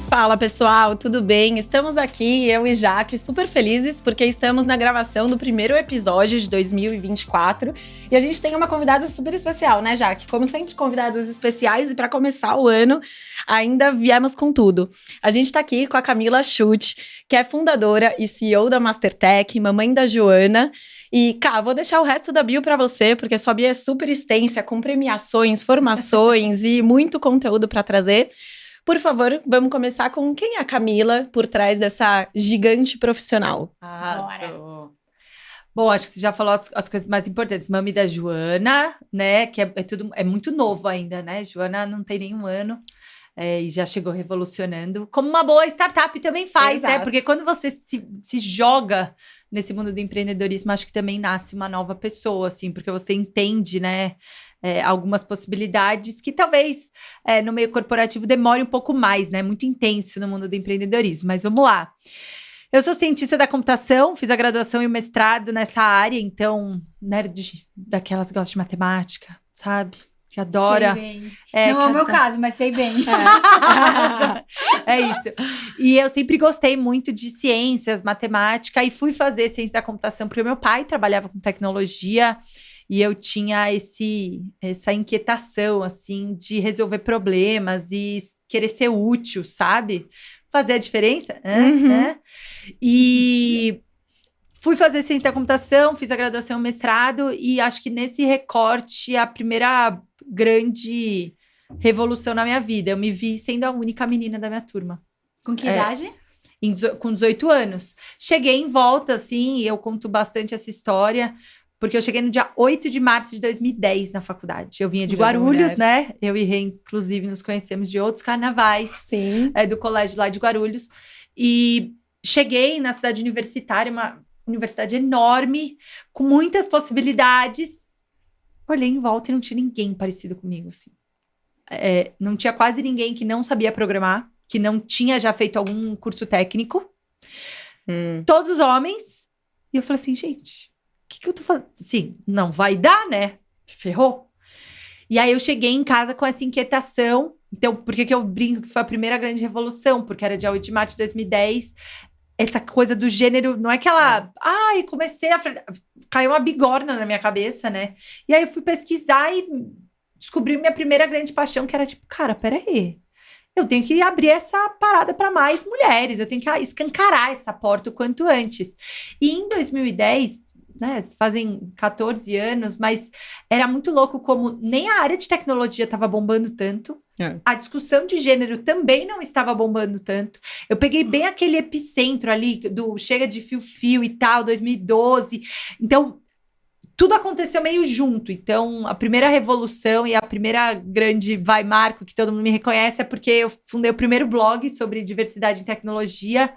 Fala pessoal, tudo bem? Estamos aqui, eu e Jaque, super felizes porque estamos na gravação do primeiro episódio de 2024 e a gente tem uma convidada super especial, né, Jaque? Como sempre, convidadas especiais, e para começar o ano, ainda viemos com tudo. A gente tá aqui com a Camila Schutt, que é fundadora e CEO da Mastertech, mamãe da Joana. E, Cá, vou deixar o resto da bio para você, porque sua bio é super extensa, com premiações, formações e muito conteúdo para trazer. Por favor, vamos começar com quem é a Camila por trás dessa gigante profissional. Bom, acho que você já falou as coisas mais importantes. Mami da Joana, né? Que é muito novo ainda, né? Joana não tem nenhum ano. E já chegou revolucionando. Como uma boa startup também faz, Exato. né? Porque quando você se joga nesse mundo do empreendedorismo, acho que também nasce uma nova pessoa, assim. Porque você entende, né? Algumas possibilidades que talvez no meio corporativo demore um pouco mais, né? Muito intenso no mundo do empreendedorismo. Mas vamos lá. Eu sou cientista da computação, fiz a graduação e o mestrado nessa área, então, nerd daquelas que gostam de matemática, sabe? Que adora. Sei bem. Não é o meu caso, mas sei bem. É isso. E eu sempre gostei muito de ciências, matemática, e fui fazer ciência da computação, porque meu pai trabalhava com tecnologia, e eu tinha essa inquietação, assim, de resolver problemas e querer ser útil, sabe? Fazer a diferença. Né? E fui fazer ciência da computação, fiz a graduação e o mestrado, e acho que nesse recorte, a primeira grande revolução na minha vida. Eu me vi sendo a única menina da minha turma. Com que idade? Com 18 anos. Cheguei em volta, assim, e eu conto bastante essa história, porque eu cheguei no dia 8 de março de 2010 na faculdade. Eu vinha de Guarulhos, né? Eu e Rê, inclusive, nos conhecemos de outros carnavais. Sim. Do colégio lá de Guarulhos. E cheguei na cidade universitária, uma universidade enorme, com muitas possibilidades. Olhei em volta e não tinha ninguém parecido comigo, assim. Não tinha quase ninguém que não sabia programar, que não tinha já feito algum curso técnico. Todos os homens. E eu falei assim, gente, o que eu tô fazendo? Sim, não vai dar, né? Ferrou. E aí eu cheguei em casa com essa inquietação. Então, por que eu brinco que foi a primeira grande revolução? Porque era dia 8 de março de 2010. Essa coisa do gênero, não é que ela... comecei a... Caiu uma bigorna na minha cabeça, né? E aí eu fui pesquisar e descobri minha primeira grande paixão, que era tipo, cara, peraí. Eu tenho que abrir essa parada para mais mulheres. Eu tenho que escancarar essa porta o quanto antes. E em 2010... né, fazem 14 anos, mas era muito louco como nem a área de tecnologia estava bombando tanto, a discussão de gênero também não estava bombando tanto. Eu peguei bem aquele epicentro ali do chega de fio-fio e tal, 2012. Então, tudo aconteceu meio junto. Então, a primeira revolução e a primeira grande marco que todo mundo me reconhece é porque eu fundei o primeiro blog sobre diversidade em tecnologia.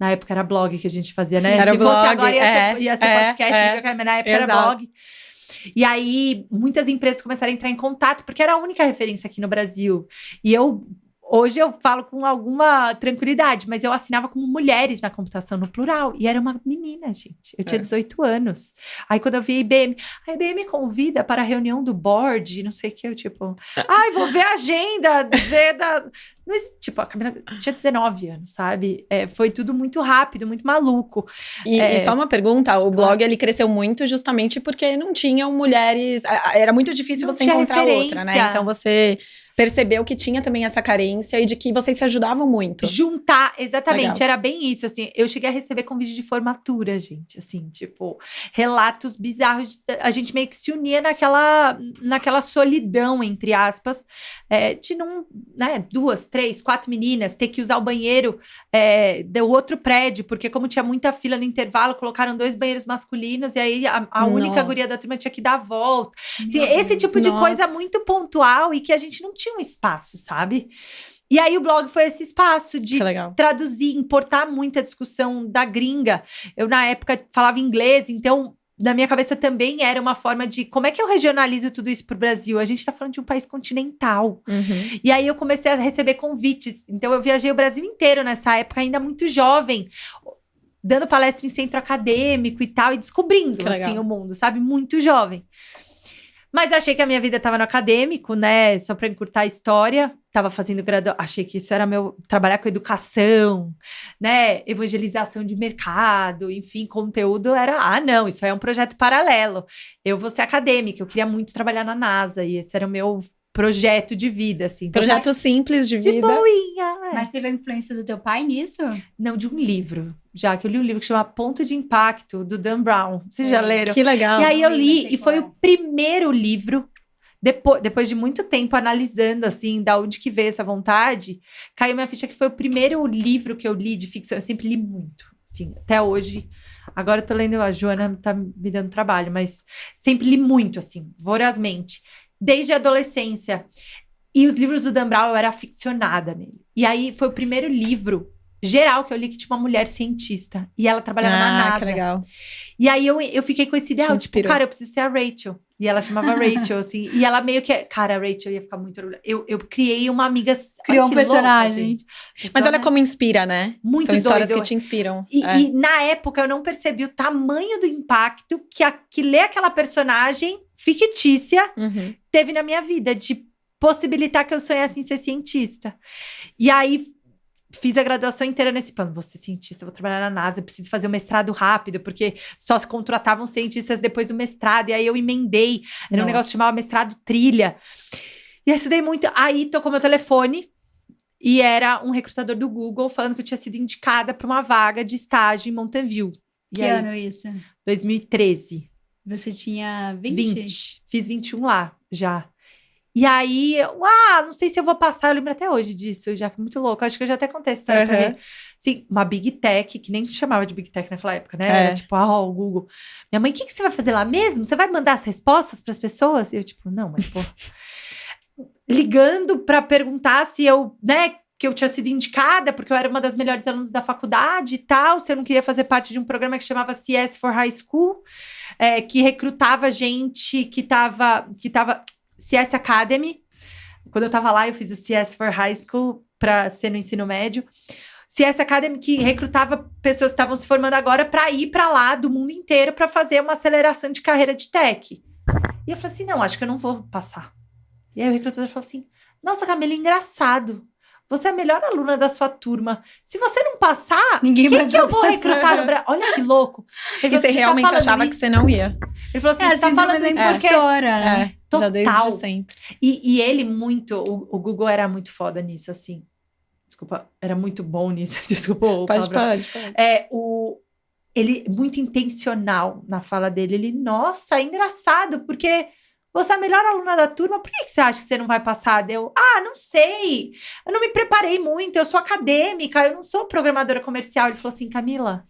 Na época era blog que a gente fazia, né? Era Se blog, fosse agora ia ser podcast, mas na época era blog. E aí, muitas empresas começaram a entrar em contato, porque era a única referência aqui no Brasil. E hoje eu falo com alguma tranquilidade, mas eu assinava como mulheres na computação, no plural. E era uma menina, gente. Eu tinha 18 anos. Aí, quando eu vi a IBM convida para a reunião do board, não sei o que, eu tipo... vou ver a agenda, Tipo, a Camila tinha 19 anos, sabe? Foi tudo muito rápido, muito maluco. E só uma pergunta, o blog ele cresceu muito justamente porque não tinham mulheres... Era muito difícil você encontrar outra, né? Então você percebeu que tinha também essa carência e de que vocês se ajudavam muito. Juntar, exatamente. Legal. Era bem isso, assim. Eu cheguei a receber convite de formatura, gente. Assim, tipo, relatos bizarros. A gente meio que se unia naquela solidão, entre aspas, de não, né, 2, 3, 4 meninas ter que usar o banheiro do outro prédio, porque como tinha muita fila no intervalo, colocaram 2 banheiros masculinos e aí a única guria da turma tinha que dar a volta. Assim, esse tipo de coisa muito pontual e que a gente não tinha um espaço, sabe? E aí o blog foi esse espaço de traduzir, importar muita discussão da gringa. Eu, na época, falava inglês, então, na minha cabeça também era uma forma de como é que eu regionalizo tudo isso pro Brasil? A gente tá falando de um país continental. E aí eu comecei a receber convites. Então, eu viajei o Brasil inteiro nessa época, ainda muito jovem, dando palestra em centro acadêmico e tal, e descobrindo, assim, o mundo, sabe? Muito jovem. Mas achei que a minha vida estava no acadêmico, né? Só para encurtar a história. Tava fazendo graduação. Achei que isso era trabalhar com educação, né? Evangelização de mercado, enfim, conteúdo era. Não, isso aí é um projeto paralelo. Eu vou ser acadêmica, eu queria muito trabalhar na NASA, e esse era o meu projeto de vida, assim. Então, projeto simples de vida. De boinha. Mas teve a influência do teu pai nisso? Não, de um livro. Já que eu li um livro que chama Ponto de Impacto, do Dan Brown. Vocês já leram? Que legal. E aí eu li, e foi qual é. o primeiro livro, depois de muito tempo analisando, assim, da onde que veio essa vontade, caiu minha ficha que foi o primeiro livro que eu li de ficção. Eu sempre li muito, assim, até hoje. Agora eu tô lendo, a Joana tá me dando trabalho, mas sempre li muito, assim, vorazmente. Desde a adolescência. E os livros do Dan Brown, eu era aficionada nele. E aí, foi o primeiro livro geral que eu li que tinha uma mulher cientista. E ela trabalhava na NASA. Que legal. E aí, eu fiquei com esse ideal, Te tipo, inspirou. cara, eu preciso ser a Rachel. E ela chamava Rachel, assim. E ela meio que... Cara, a Rachel ia ficar muito orgulhosa. Eu criei uma amiga... Criou olha um que louca, personagem. gente. Mas olha como inspira, né? Muito São histórias doido. que te inspiram. E na época, eu não percebi o tamanho do impacto que ler aquela personagem fictícia Uhum. teve na minha vida, de possibilitar que eu sonhasse em ser cientista. E aí, fiz a graduação inteira nesse plano. Vou ser cientista, vou trabalhar na NASA, preciso fazer o mestrado rápido, porque só se contratavam cientistas depois do mestrado. E aí, eu emendei. Era um negócio que chamava mestrado trilha. E aí, estudei muito. Aí, tocou meu telefone. E era um recrutador do Google falando que eu tinha sido indicada para uma vaga de estágio em Mountain View. E Que aí, ano isso? 2013. Você tinha 20? Fiz 21 lá, já. E aí, não sei se eu vou passar, eu lembro até hoje disso, já que é muito louco. Acho que eu já até contei essa história pra Uhum. ele. Sim, uma Big Tech, que nem chamava de Big Tech naquela época, né? É. Era tipo, o Google. Minha mãe, o que você vai fazer lá mesmo? Você vai mandar as respostas pras pessoas? E eu, tipo, não, mas pô... Ligando pra perguntar se eu, né, que eu tinha sido indicada, porque eu era uma das melhores alunas da faculdade e tal, se eu não queria fazer parte de um programa que chamava CS for High School, que recrutava gente que tava CS Academy. Quando eu tava lá, eu fiz o CS for High School para ser no ensino médio. CS Academy que recrutava pessoas que estavam se formando agora para ir para lá do mundo inteiro para fazer uma aceleração de carreira de tech. E eu falei assim, não, acho que eu não vou passar. E aí o recrutador falou assim, nossa, Camila, engraçado. Você é a melhor aluna da sua turma. Se você não passar, Ninguém quem mais que eu vai vou passar. recrutar no Brasil? Olha que louco. E você realmente achava que você não ia. Ele falou assim, É a você tá síndrome falando da isso porque... impostora, né? Já desde Total. sempre. E ele muito... O Google era muito foda nisso, assim. Desculpa, era muito bom nisso. Desculpa o Pode. Ele muito intencional na fala dele. Ele, nossa, é engraçado, porque... Você é a melhor aluna da turma, por que você acha que você não vai passar? Eu, não sei. Eu não me preparei muito, eu sou acadêmica, eu não sou programadora comercial. Ele falou assim, Camila,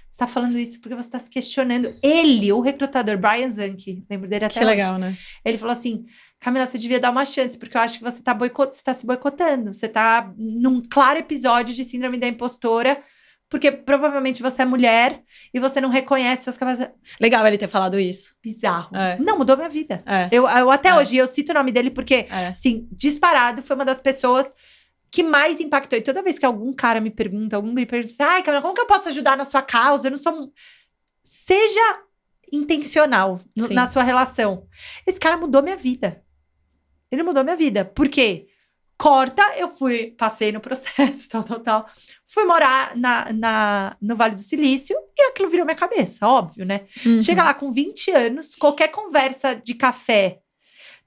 você tá falando isso porque você tá se questionando. Ele, o recrutador, Brian Zanke, lembro dele até Que hoje. legal, né? Ele falou assim, Camila, você devia dar uma chance, porque eu acho que você tá se boicotando. Você tá num claro episódio de síndrome da impostora, porque provavelmente você é mulher e você não reconhece suas capacidades. Legal ele ter falado isso. Bizarro. É. Não, mudou minha vida. É. Eu até hoje, eu cito o nome dele porque, É. assim, disparado, foi uma das pessoas que mais impactou. E toda vez que algum cara me pergunta, ai, Camila, como que eu posso ajudar na sua causa? Eu não sou... Seja intencional Sim. na sua relação. Esse cara mudou minha vida. Ele mudou minha vida. Por quê? Eu passei no processo, tal. Fui morar no Vale do Silício e aquilo virou minha cabeça, óbvio, né? Uhum. Chega lá com 20 anos, qualquer conversa de café,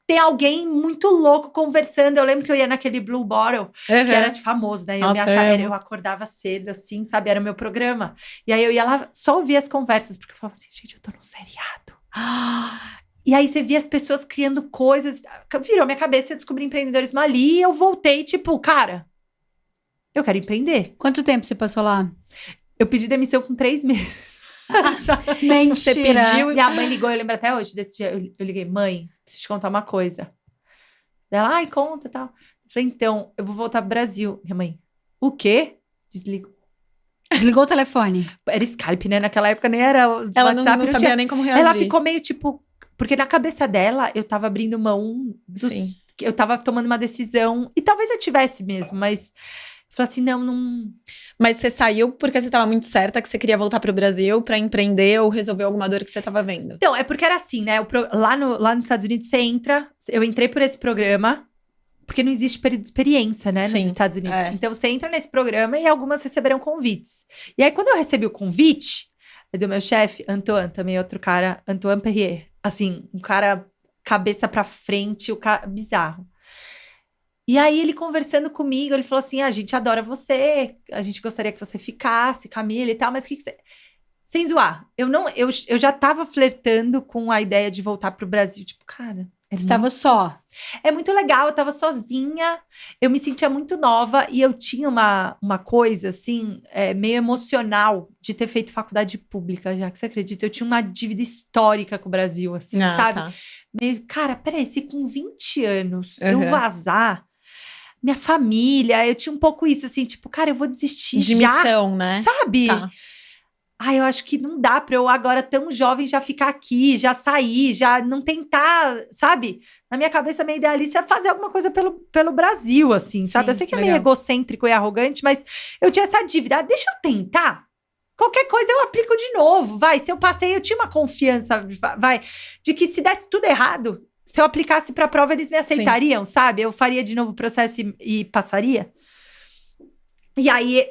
tem alguém muito louco conversando. Eu lembro que eu ia naquele Blue Bottle, que era de famoso, né? Nossa, Eu acordava cedo, assim, sabe? Era o meu programa. E aí eu ia lá só ouvir as conversas, porque eu falava assim, gente, eu tô num seriado. E aí você via as pessoas criando coisas, virou minha cabeça, eu descobri empreendedorismo ali, e eu voltei, tipo, cara, eu quero empreender. Quanto tempo você passou lá? Eu pedi demissão com 3 meses. Mentira. Você pediu e a mãe ligou, eu lembro até hoje desse dia, eu liguei, mãe, preciso te contar uma coisa. Ela, ai, conta e tal. Eu falei, então, eu vou voltar pro Brasil. Minha mãe, o quê? Desligou. Desligou o telefone. Era Skype, né? Naquela época nem era o Ela WhatsApp. não sabia tinha... nem como reagir. Ela ficou meio tipo... Porque na cabeça dela, eu tava abrindo mão dos... Sim. Eu tava tomando uma decisão... E talvez eu tivesse mesmo, mas... Falei assim, não... Mas você saiu porque você tava muito certa que você queria voltar pro Brasil pra empreender ou resolver alguma dor que você tava vendo? Então, é porque era assim, né? Lá nos Estados Unidos, você entra... Eu entrei por esse programa, porque não existe período de experiência, né? Sim, nos Estados Unidos. é. Então, você entra nesse programa e algumas receberão convites. E aí, quando eu recebi o convite do meu chefe, Antoine, também outro cara, Antoine Perrier. Assim, um cara cabeça pra frente, o cara bizarro. E aí, ele conversando comigo, ele falou assim, a gente adora você, a gente gostaria que você ficasse, Camila e tal, mas o que você... Sem zoar, eu já tava flertando com a ideia de voltar pro Brasil, tipo, cara... Você tava só. É muito legal, eu tava sozinha, eu me sentia muito nova e eu tinha uma coisa, assim, meio emocional de ter feito faculdade pública, já que você acredita? Eu tinha uma dívida histórica com o Brasil, assim, sabe? Tá. Meio, cara, peraí, se com 20 anos Uhum. eu vazar, minha família, eu tinha um pouco isso, assim, tipo, cara, eu vou desistir De já, missão, né? sabe? Tá. Ai, eu acho que não dá pra eu agora tão jovem já ficar aqui, já sair, já não tentar, sabe? Na minha cabeça, minha idealista é fazer alguma coisa pelo Brasil, assim, sabe? Eu sei que é meio legal. egocêntrico e arrogante, mas eu tinha essa dívida. Deixa eu tentar. Qualquer coisa eu aplico de novo, vai. Se eu passei, eu tinha uma confiança, vai, de que se desse tudo errado, se eu aplicasse pra prova, eles me aceitariam, sabe? Eu faria de novo o processo e passaria. E aí...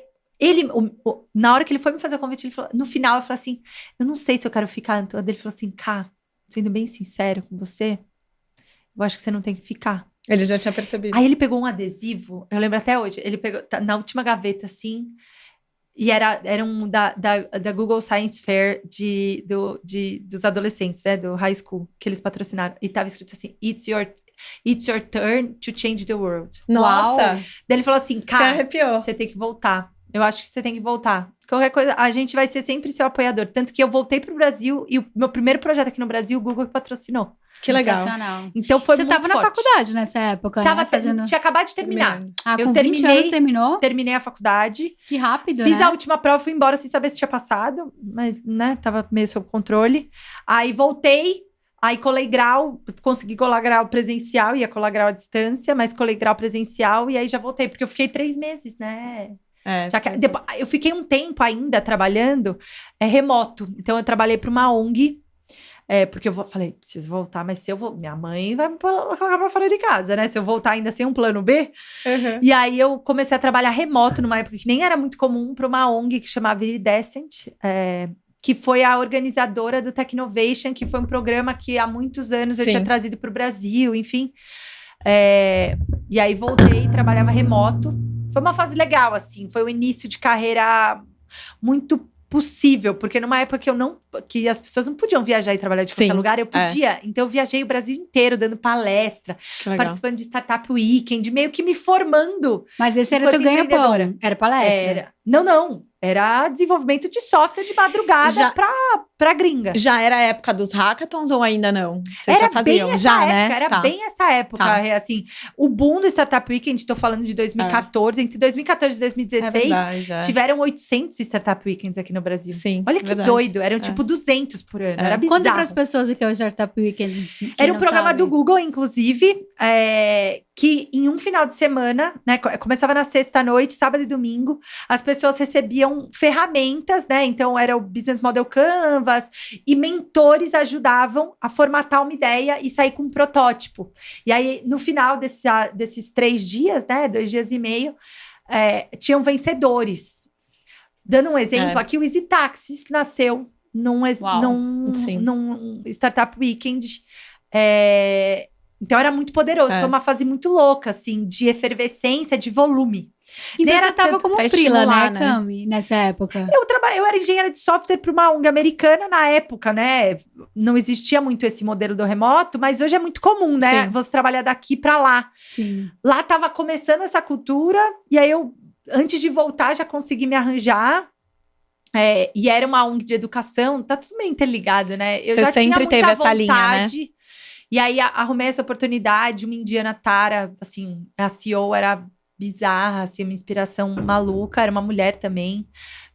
na hora que ele foi me fazer o convite, ele falou, no final, eu falei assim, eu não sei se eu quero ficar, Antônio. Ele falou assim, Cá, sendo bem sincero com você, eu acho que você não tem que ficar. Ele já tinha percebido. Aí ele pegou um adesivo, eu lembro até hoje, ele pegou na última gaveta, assim, e era um da Google Science Fair dos adolescentes, né, do high school, que eles patrocinaram. E tava escrito assim, It's your turn to change the world. Nossa! Uau. Daí ele falou assim, Você Cá, arrepiou. você tem que voltar. Eu acho que você tem que voltar. Qualquer coisa, a gente vai ser sempre seu apoiador. Tanto que eu voltei pro Brasil e o meu primeiro projeto aqui no Brasil, o Google patrocinou. Que legal. Sensacional. Então foi Você muito tava na forte. faculdade nessa época, Tava né? Fazendo... Tinha acabado de terminar. Ah, eu com 20 anos terminou? Terminei a faculdade. Que rápido, Fiz né? a última prova, fui embora sem saber se tinha passado. Mas, né, tava meio sob controle. Aí voltei. Aí colei grau, consegui colar grau presencial. Ia colar grau à distância, mas colei grau presencial. E aí já voltei, porque eu fiquei 3 meses, né? Depois, eu fiquei um tempo ainda trabalhando remoto. Então, eu trabalhei para uma ONG. Porque eu falei, preciso voltar, mas se eu vou... Minha mãe vai me colocar pra fora de casa, né? Se eu voltar ainda sem um plano B. Uhum. E aí, eu comecei a trabalhar remoto numa época que nem era muito comum para uma ONG que chamava Iridescent. Que foi a organizadora do Technovation, que foi um programa que há muitos anos eu Sim. tinha trazido para o Brasil, enfim. E aí, voltei, trabalhava remoto. Foi uma fase legal, assim. Foi o início de carreira muito possível, porque numa época que as pessoas não podiam viajar e trabalhar de qualquer Sim, lugar, eu podia. Então, eu viajei o Brasil inteiro, dando palestra, Que legal. participando de Startup Weekend, meio que me formando. Mas esse era Enquanto teu ganha-pão. empreendedora. Era palestra. Não. Era desenvolvimento de software de madrugada Já- pra gringa. Já era a época dos hackathons ou ainda não? Vocês Era já faziam? bem essa Já, época, né? era Tá. bem essa época, Tá. assim. O boom do Startup Weekend, tô falando de 2014, entre 2014 e 2016, É verdade, é. tiveram 800 Startup Weekends aqui no Brasil. Sim, Olha que verdade. doido, eram tipo 200 por ano, É. era bizarro. Conta para as pessoas o que é o Startup Weekend. quem Era um não programa sabe. do Google, inclusive, que em um final de semana, né, começava na sexta-noite, sábado e domingo, as pessoas recebiam ferramentas, né, então era o Business Model Canvas, e mentores ajudavam a formatar uma ideia e sair com um protótipo. E aí, no final desses 3 dias, né, 2 dias e meio, tinham vencedores. Dando um exemplo, aqui o Easy Taxis nasceu num sim. Startup Weekend. Então era muito poderoso, foi uma fase muito louca, assim, de efervescência, de volume. Então Nem você era tava tanto como pra freela, estimular, né, né? Cami, nessa época? Eu era engenheira de software para uma ONG americana na época, né? Não existia muito esse modelo do remoto, mas hoje é muito comum, né? Sim. Você trabalhar daqui para lá. Sim. Lá tava começando essa cultura, e aí eu, antes de voltar, já consegui me arranjar. E era uma ONG de educação, tá tudo meio interligado, né? Eu Você já tinha sempre muita teve essa linha, né? vontade. E aí arrumei essa oportunidade, uma indiana Tara, assim, a CEO era bizarra, assim, uma inspiração maluca, era uma mulher também,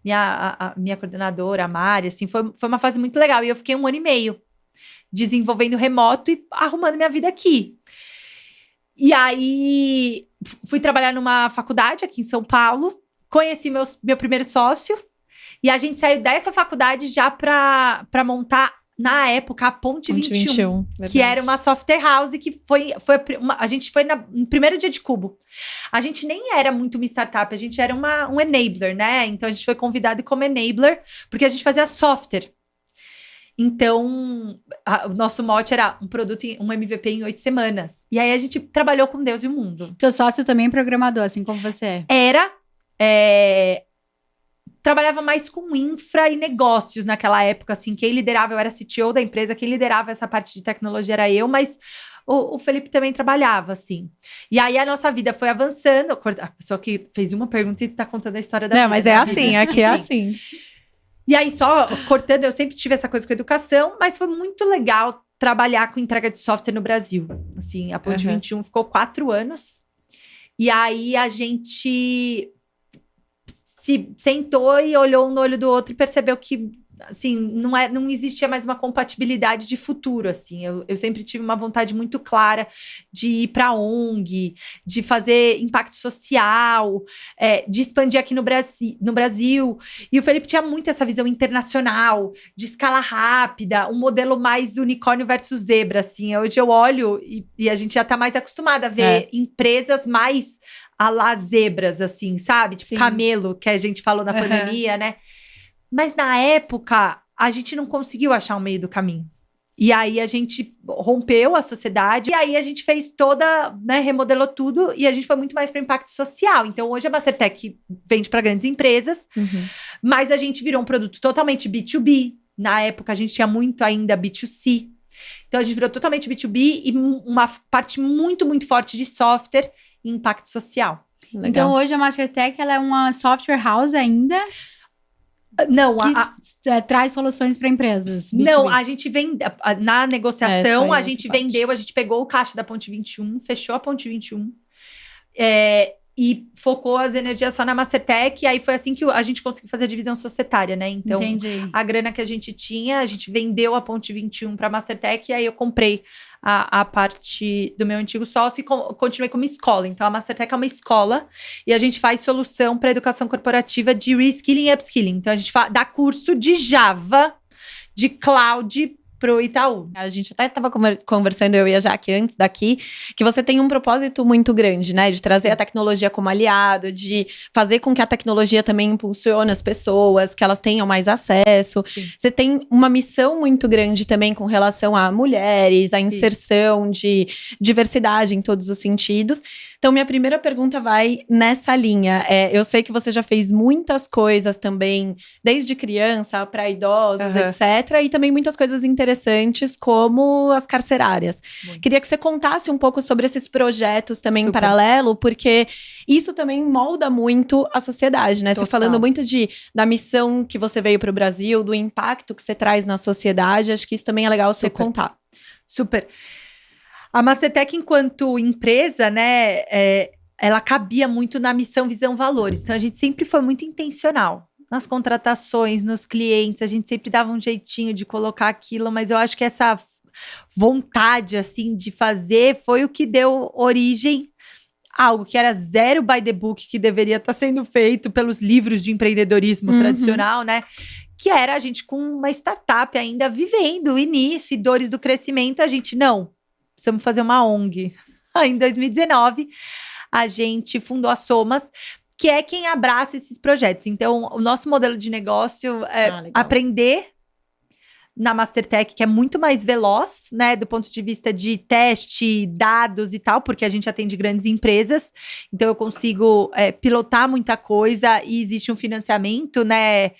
a minha coordenadora, a Mari, assim, foi uma fase muito legal. E eu fiquei 1 ano e meio desenvolvendo remoto e arrumando minha vida aqui. E aí fui trabalhar numa faculdade aqui em São Paulo, conheci meu primeiro sócio, e a gente saiu dessa faculdade já para montar, na época, a Ponte 21, que era uma software house, que a gente foi no primeiro dia de Cubo. A gente nem era muito uma startup, a gente era um enabler, né? Então, a gente foi convidado como enabler, porque a gente fazia software. Então, o nosso mote era um produto, um MVP em 8 semanas. E aí, a gente trabalhou com Deus e o mundo. Teu sócio também é programador, assim como você é. Trabalhava mais com infra e negócios naquela época, assim, quem liderava, eu era CTO da empresa, quem liderava essa parte de tecnologia era eu, mas o Felipe também trabalhava, assim. E aí a nossa vida foi avançando, a pessoa que fez uma pergunta e tá contando a história da vida. Não, mas é assim, aqui é assim. E aí, só cortando, eu sempre tive essa coisa com educação, mas foi muito legal trabalhar com entrega de software no Brasil. Assim, a Ponte 21 ficou 4 anos, e aí a gente se sentou e olhou um no olho do outro e percebeu que, assim, não existia mais uma compatibilidade de futuro, assim. Eu sempre tive uma vontade muito clara de ir para a ONG, de fazer impacto social, de expandir aqui no Brasil. E o Felipe tinha muito essa visão internacional, de escala rápida, um modelo mais unicórnio versus zebra, assim. Hoje eu olho e a gente já está mais acostumado a ver empresas mais a lá zebras, assim, sabe? Tipo camelo, que a gente falou na pandemia, né? Mas na época, a gente não conseguiu achar o meio do caminho. E aí a gente rompeu a sociedade, e aí a gente fez né, remodelou tudo, e a gente foi muito mais para impacto social. Então hoje a Mastertech vende para grandes empresas, mas a gente virou um produto totalmente B2B. Na época a gente tinha muito ainda B2C. Então a gente virou totalmente B2B e uma parte muito, muito forte de software e impacto social. Legal. Então, hoje a Mastertech, ela é uma software house ainda Não, que traz soluções para empresas. B2B. Não, a gente vende na negociação, a gente parte. vendeu, a gente pegou o caixa da Ponte 21, fechou a Ponte 21 e focou as energias só na Mastertech, e aí foi assim que a gente conseguiu fazer a divisão societária, né? Então, Entendi. a grana que a gente tinha, a gente vendeu a Ponte 21 para a Mastertech, e aí eu comprei a parte do meu antigo sócio e continuei como escola. Então, a Mastertech é uma escola e a gente faz solução para educação corporativa de reskilling e upskilling. Então, a gente dá curso de Java, de cloud pro Itaú. A gente até estava conversando, eu e a Jaque, antes daqui, que você tem um propósito muito grande, né? De trazer a tecnologia como aliado, de fazer com que a tecnologia também impulsione as pessoas, que elas tenham mais acesso. Sim. Você tem uma missão muito grande também com relação a mulheres, a inserção de diversidade em todos os sentidos. Então, minha primeira pergunta vai nessa linha. Eu sei que você já fez muitas coisas também, desde criança para idosos, etc. E também muitas coisas interessantes, como as carcerárias. Queria que você contasse um pouco sobre esses projetos também em paralelo, porque isso também molda muito a sociedade, né? Total. Você falando muito da missão que você veio para o Brasil, do impacto que você traz na sociedade, acho que isso também é legal você contar. Super. A Mastertech, enquanto empresa, né, ela cabia muito na missão, visão, valores. Então, a gente sempre foi muito intencional. Nas contratações, nos clientes, a gente sempre dava um jeitinho de colocar aquilo, mas eu acho que essa vontade, assim, de fazer foi o que deu origem a algo que era zero by the book, que deveria estar sendo feito pelos livros de empreendedorismo tradicional, né? Que era a gente com uma startup ainda vivendo o início e dores do crescimento, a gente, não, precisamos fazer uma ONG. Aí, em 2019, a gente fundou a Somas, que é quem abraça esses projetos. Então, o nosso modelo de negócio é aprender na Mastertech, que é muito mais veloz, né, do ponto de vista de teste, dados e tal, porque a gente atende grandes empresas, então eu consigo pilotar muita coisa e existe um financiamento, né,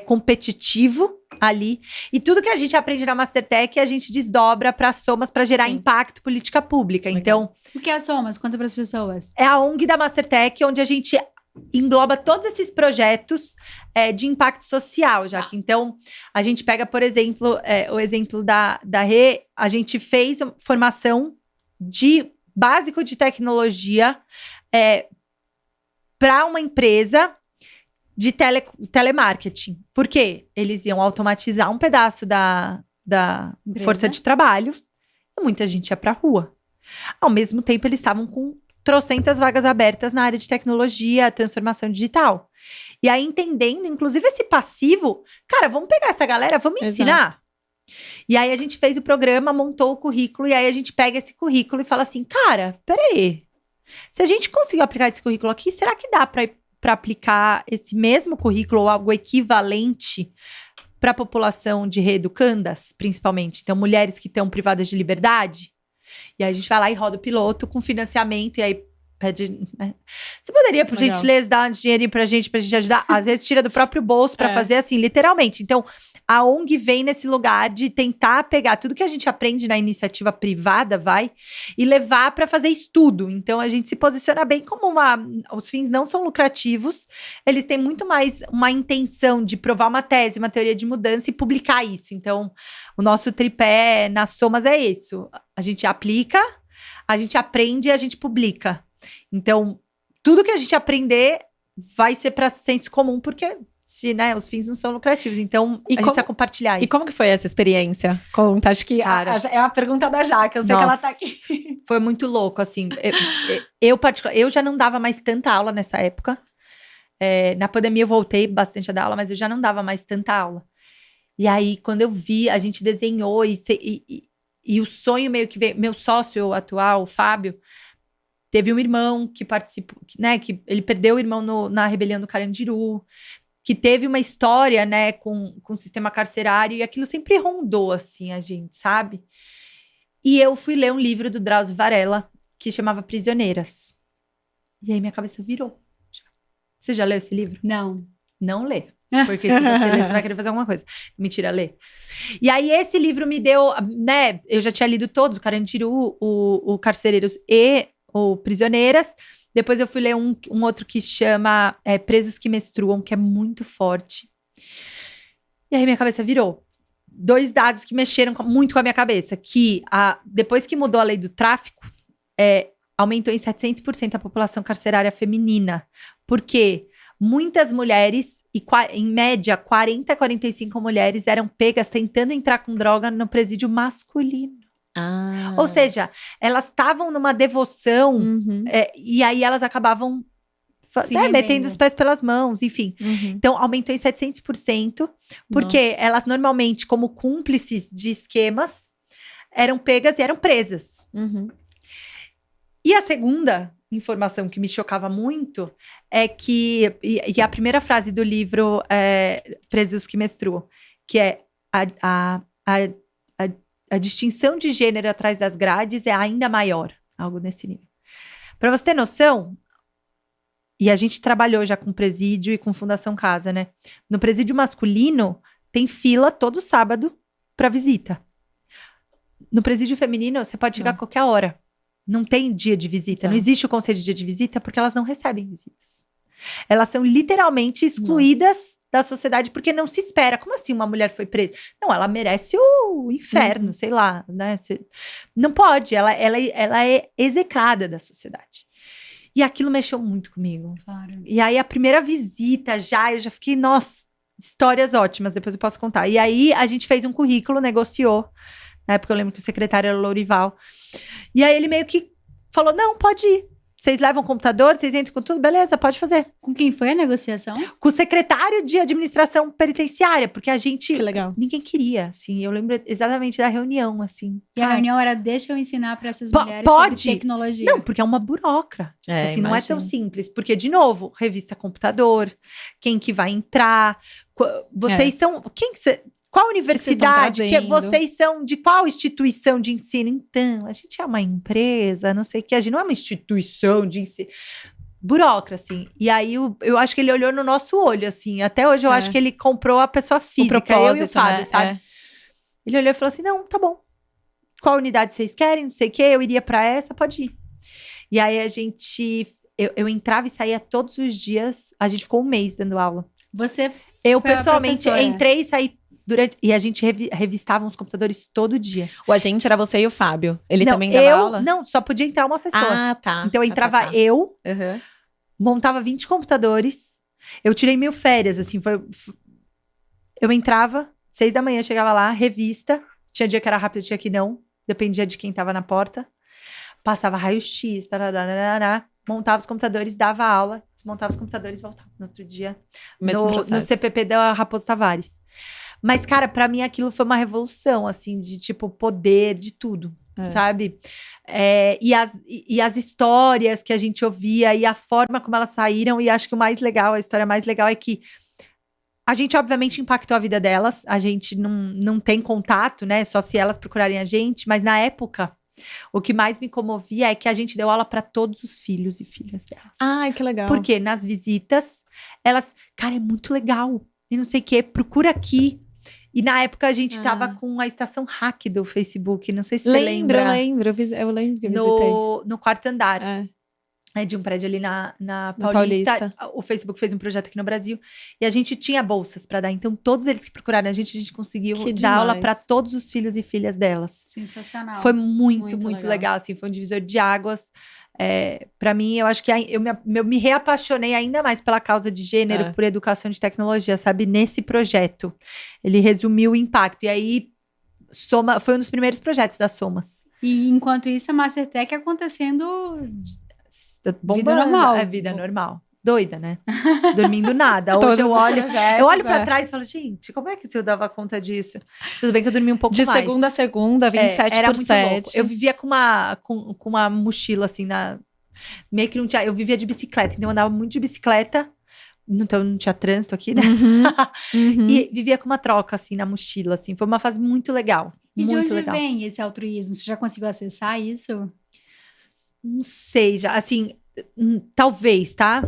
competitivo ali. E tudo que a gente aprende na Mastertech, a gente desdobra para Somas para gerar impacto, política pública. Legal. Então, o que é a Somas? Conta para as pessoas. É a ONG da Mastertech, onde a gente engloba todos esses projetos de impacto social, já que então a gente pega, por exemplo, o exemplo da Rê, a gente fez formação de básico de tecnologia para uma empresa de telemarketing. Por quê? Eles iam automatizar um pedaço da força de trabalho e muita gente ia para a rua. Ao mesmo tempo, eles estavam com trocentas vagas abertas na área de tecnologia, transformação digital. E aí, entendendo, inclusive, esse passivo, cara, vamos pegar essa galera, vamos ensinar. E aí, a gente fez o programa, montou o currículo, e aí a gente pega esse currículo e fala assim, cara, peraí, se a gente conseguir aplicar esse currículo aqui, será que dá para aplicar esse mesmo currículo ou algo equivalente para a população de reeducandas, principalmente? Então, mulheres que estão privadas de liberdade. E aí, a gente vai lá e roda o piloto com financiamento, e aí pede, né? Você poderia, por gentileza, dar um dinheirinho pra gente ajudar? Às vezes tira do próprio bolso pra fazer assim, literalmente. Então, a ONG vem nesse lugar de tentar pegar tudo que a gente aprende na iniciativa privada, e levar pra fazer estudo. Então, a gente se posiciona bem como os fins não são lucrativos, eles têm muito mais uma intenção de provar uma tese, uma teoria de mudança e publicar isso. Então, o nosso tripé nas somas é isso. A gente aplica, a gente aprende e a gente publica. Então, tudo que a gente aprender vai ser para senso comum, porque os fins não são lucrativos. Então, a gente vai compartilhar isso. E como que foi essa experiência? Conta, acho que é a pergunta da Jaque, eu sei que ela tá aqui. Foi muito louco, assim. Eu já não dava mais tanta aula nessa época. Na pandemia eu voltei bastante a dar aula, mas eu já não dava mais tanta aula. E aí, quando eu vi, a gente desenhou e o sonho meio que veio. Meu sócio atual, o Fábio, teve um irmão que participou, né? Que ele perdeu o irmão na rebelião do Carandiru, que teve uma história, né, com o sistema carcerário, e aquilo sempre rondou, assim, a gente, sabe? E eu fui ler um livro do Drauzio Varela, que chamava Prisioneiras. E aí minha cabeça virou. Você já leu esse livro? Não. Não lê. Porque se você ler, você vai querer fazer alguma coisa. Mentira, lê. E aí esse livro me deu, né, eu já tinha lido todos, o Carandiru, o Carcereiros e o Prisioneiras. Depois eu fui ler um outro que chama Presos que Menstruam, que é muito forte. E aí minha cabeça virou. 2 dados que mexeram muito com a minha cabeça, que depois que mudou a lei do tráfico, aumentou em 700% a população carcerária feminina. Porque muitas mulheres, e em média 40 a 45 mulheres, eram pegas tentando entrar com droga no presídio masculino. Ou seja, elas estavam numa devoção, e aí elas acabavam metendo os pés pelas mãos, enfim. Então, aumentou em 700%, porque elas normalmente, como cúmplices de esquemas, eram pegas e eram presas. E a segunda informação que me chocava muito é que, e a primeira frase do livro Presos que Menstruam, que é a distinção de gênero atrás das grades é ainda maior, algo nesse nível. Para você ter noção, e a gente trabalhou já com presídio e com Fundação Casa, né? No presídio masculino, tem fila todo sábado para visita. No presídio feminino, você pode chegar a qualquer hora. Não tem dia de visita. Não existe o conceito de dia de visita porque elas não recebem visitas. Elas são literalmente excluídas da sociedade, porque não se espera. Como assim uma mulher foi presa? Não, ela merece o inferno, sei lá, né? Não pode, ela é execrada da sociedade. E aquilo mexeu muito comigo. Claro. E aí, a primeira visita eu já fiquei, nossa, histórias ótimas, depois eu posso contar. E aí, a gente fez um currículo, negociou. Na época, eu lembro que o secretário era o Lourival. E aí, ele meio que falou, não, pode ir. Vocês levam o computador, vocês entram com tudo, beleza, pode fazer. Com quem foi a negociação? Com o secretário de administração penitenciária, porque a gente... Que legal. Ninguém queria, assim, eu lembro exatamente da reunião, assim. E a reunião era, deixa eu ensinar para essas mulheres sobre tecnologia. Não, porque é uma burocra. Assim, não é tão simples, porque, de novo, revista computador, quem que vai entrar, vocês são... Qual universidade? Vocês são de qual instituição de ensino? Então, a gente é uma empresa, não sei o que, a gente não é uma instituição de ensino. Burocracia, assim. E aí, eu acho que ele olhou no nosso olho, assim. Até hoje, eu acho que ele comprou a pessoa física, eu e o Fábio, sabe? Ele olhou e falou assim, não, tá bom. Qual unidade vocês querem? Não sei o que, eu iria pra essa, pode ir. E aí, a gente... Eu entrava e saía todos os dias. A gente ficou 1 mês dando aula. Eu, pessoalmente, entrei e saí e a gente revistava uns computadores todo dia. O agente era você e o Fábio? Ele também dava aula? Não, só podia entrar uma pessoa. Ah, tá. Então, entrava eu, montava 20 computadores. Eu tirei 1000 férias, assim. Eu entrava, 6 da manhã, chegava lá, revista. Tinha dia que era rápido, tinha que não. Dependia de quem tava na porta. passava raio-x, tarará, montava os computadores, dava aula, desmontava os computadores e voltava no outro dia. No CPP da Raposo Tavares. Mas, cara, pra mim aquilo foi uma revolução, assim, de tipo, poder, de tudo, sabe? E as histórias que a gente ouvia e a forma como elas saíram, e acho que a história mais legal é que a gente, obviamente, impactou a vida delas, a gente não tem contato, né? Só se elas procurarem a gente, mas na época, o que mais me comovia é que a gente deu aula para todos os filhos e filhas delas. Ai, que legal. Porque nas visitas, elas, cara, é muito legal, e não sei o quê, procura aqui. E na época a gente tava com a estação hack do Facebook, não sei se você lembra. Eu lembro que eu visitei. No quarto andar. De um prédio ali na Paulista. O Facebook fez um projeto aqui no Brasil. E a gente tinha bolsas para dar. Então, todos eles que procuraram a gente conseguiu dar aula para todos os filhos e filhas delas. Sensacional. Foi muito legal. Assim, foi um divisor de águas. Para mim, eu acho que eu me reapaixonei ainda mais pela causa de gênero, por educação de tecnologia, sabe? Nesse projeto. Ele resumiu o impacto. E aí, Soma foi um dos primeiros projetos da Somas. E enquanto isso, a Mastertech acontecendo... Vida normal. Vida normal. Doida, né? Dormindo nada. Hoje eu olho pra trás e falo, gente, como é que eu dava conta disso? Tudo bem que eu dormi um pouco mais. De segunda a segunda, 27 era por 7. Eu vivia com uma mochila, assim, meio que não tinha... Eu vivia de bicicleta, então eu andava muito de bicicleta. Então não tinha trânsito aqui, né? E vivia com uma troca, assim, na mochila, assim. Foi uma fase muito legal. E muito de onde legal. vem esse altruísmo? Você já conseguiu acessar isso? Não sei, já, assim, talvez, tá?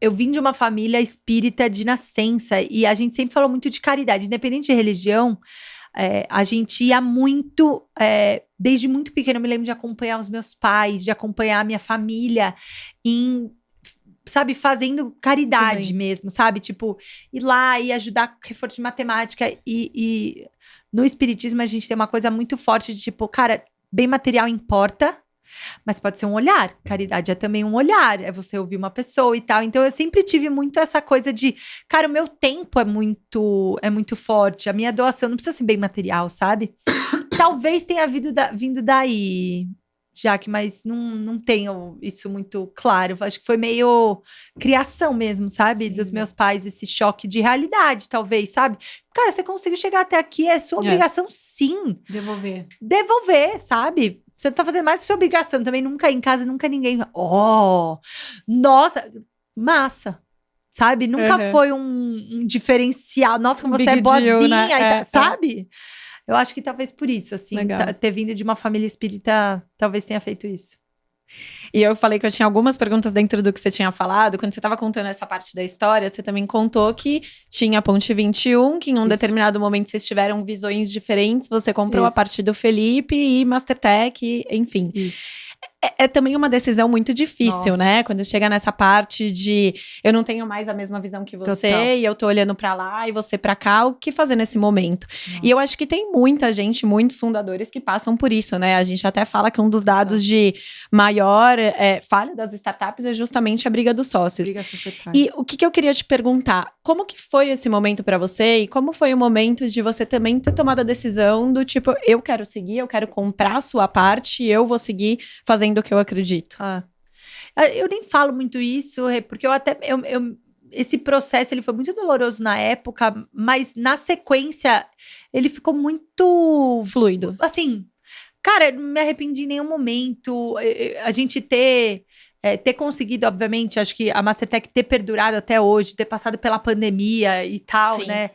Eu vim de uma família espírita de nascença e a gente sempre falou muito de caridade, independente de religião. A gente ia muito, desde muito pequeno, eu me lembro de acompanhar os meus pais, de acompanhar a minha família sabe, fazendo caridade mesmo, sabe? Tipo, ir lá e ajudar com reforço de matemática. E no espiritismo a gente tem uma coisa muito forte de tipo, cara, bem material importa, mas pode ser um olhar. Caridade é também um olhar, é você ouvir uma pessoa e tal. Então eu sempre tive muito essa coisa de, cara, o meu tempo é muito forte, a minha doação não precisa ser bem material, sabe? Talvez tenha vindo daí, Jaque, mas não tenho isso muito claro. Acho que foi meio criação mesmo, sabe? Dos meus pais, esse choque de realidade, talvez, sabe? Cara, você conseguiu chegar até aqui, é sua obrigação, sim. Devolver, sabe? Você não tá fazendo mais que sua obrigação. Também nunca em casa, nunca ninguém... Nossa, massa. Sabe? Nunca foi um diferencial. Nossa, como você é boazinha, deal, né? Sabe? Eu acho que talvez por isso, assim, ter vindo de uma família espírita, talvez tenha feito isso. E eu falei que eu tinha algumas perguntas dentro do que você tinha falado. Quando você estava contando essa parte da história, você também contou que tinha a Ponte 21, que em um determinado momento vocês tiveram visões diferentes. Você comprou a parte do Felipe e Mastertech, enfim. Isso. É também uma decisão muito difícil, né? Quando chega nessa parte de eu não tenho mais a mesma visão que você e eu tô olhando pra lá e você pra cá, o que fazer nesse momento? E eu acho que tem muita gente, muitos fundadores que passam por isso, né? A gente até fala que um dos dados de maior falha das startups é justamente a briga dos sócios. Briga societária. E o que eu queria te perguntar, como que foi esse momento pra você e como foi o momento de você também ter tomado a decisão do tipo, eu quero seguir, eu quero comprar a sua parte e eu vou seguir fazendo o que eu acredito. Eu nem falo muito isso, porque esse processo ele foi muito doloroso na época, mas na sequência ele ficou muito fluido. Assim, cara, não me arrependi em nenhum momento. A gente ter conseguido, obviamente, acho que a Mastertech ter perdurado até hoje, ter passado pela pandemia e tal, né?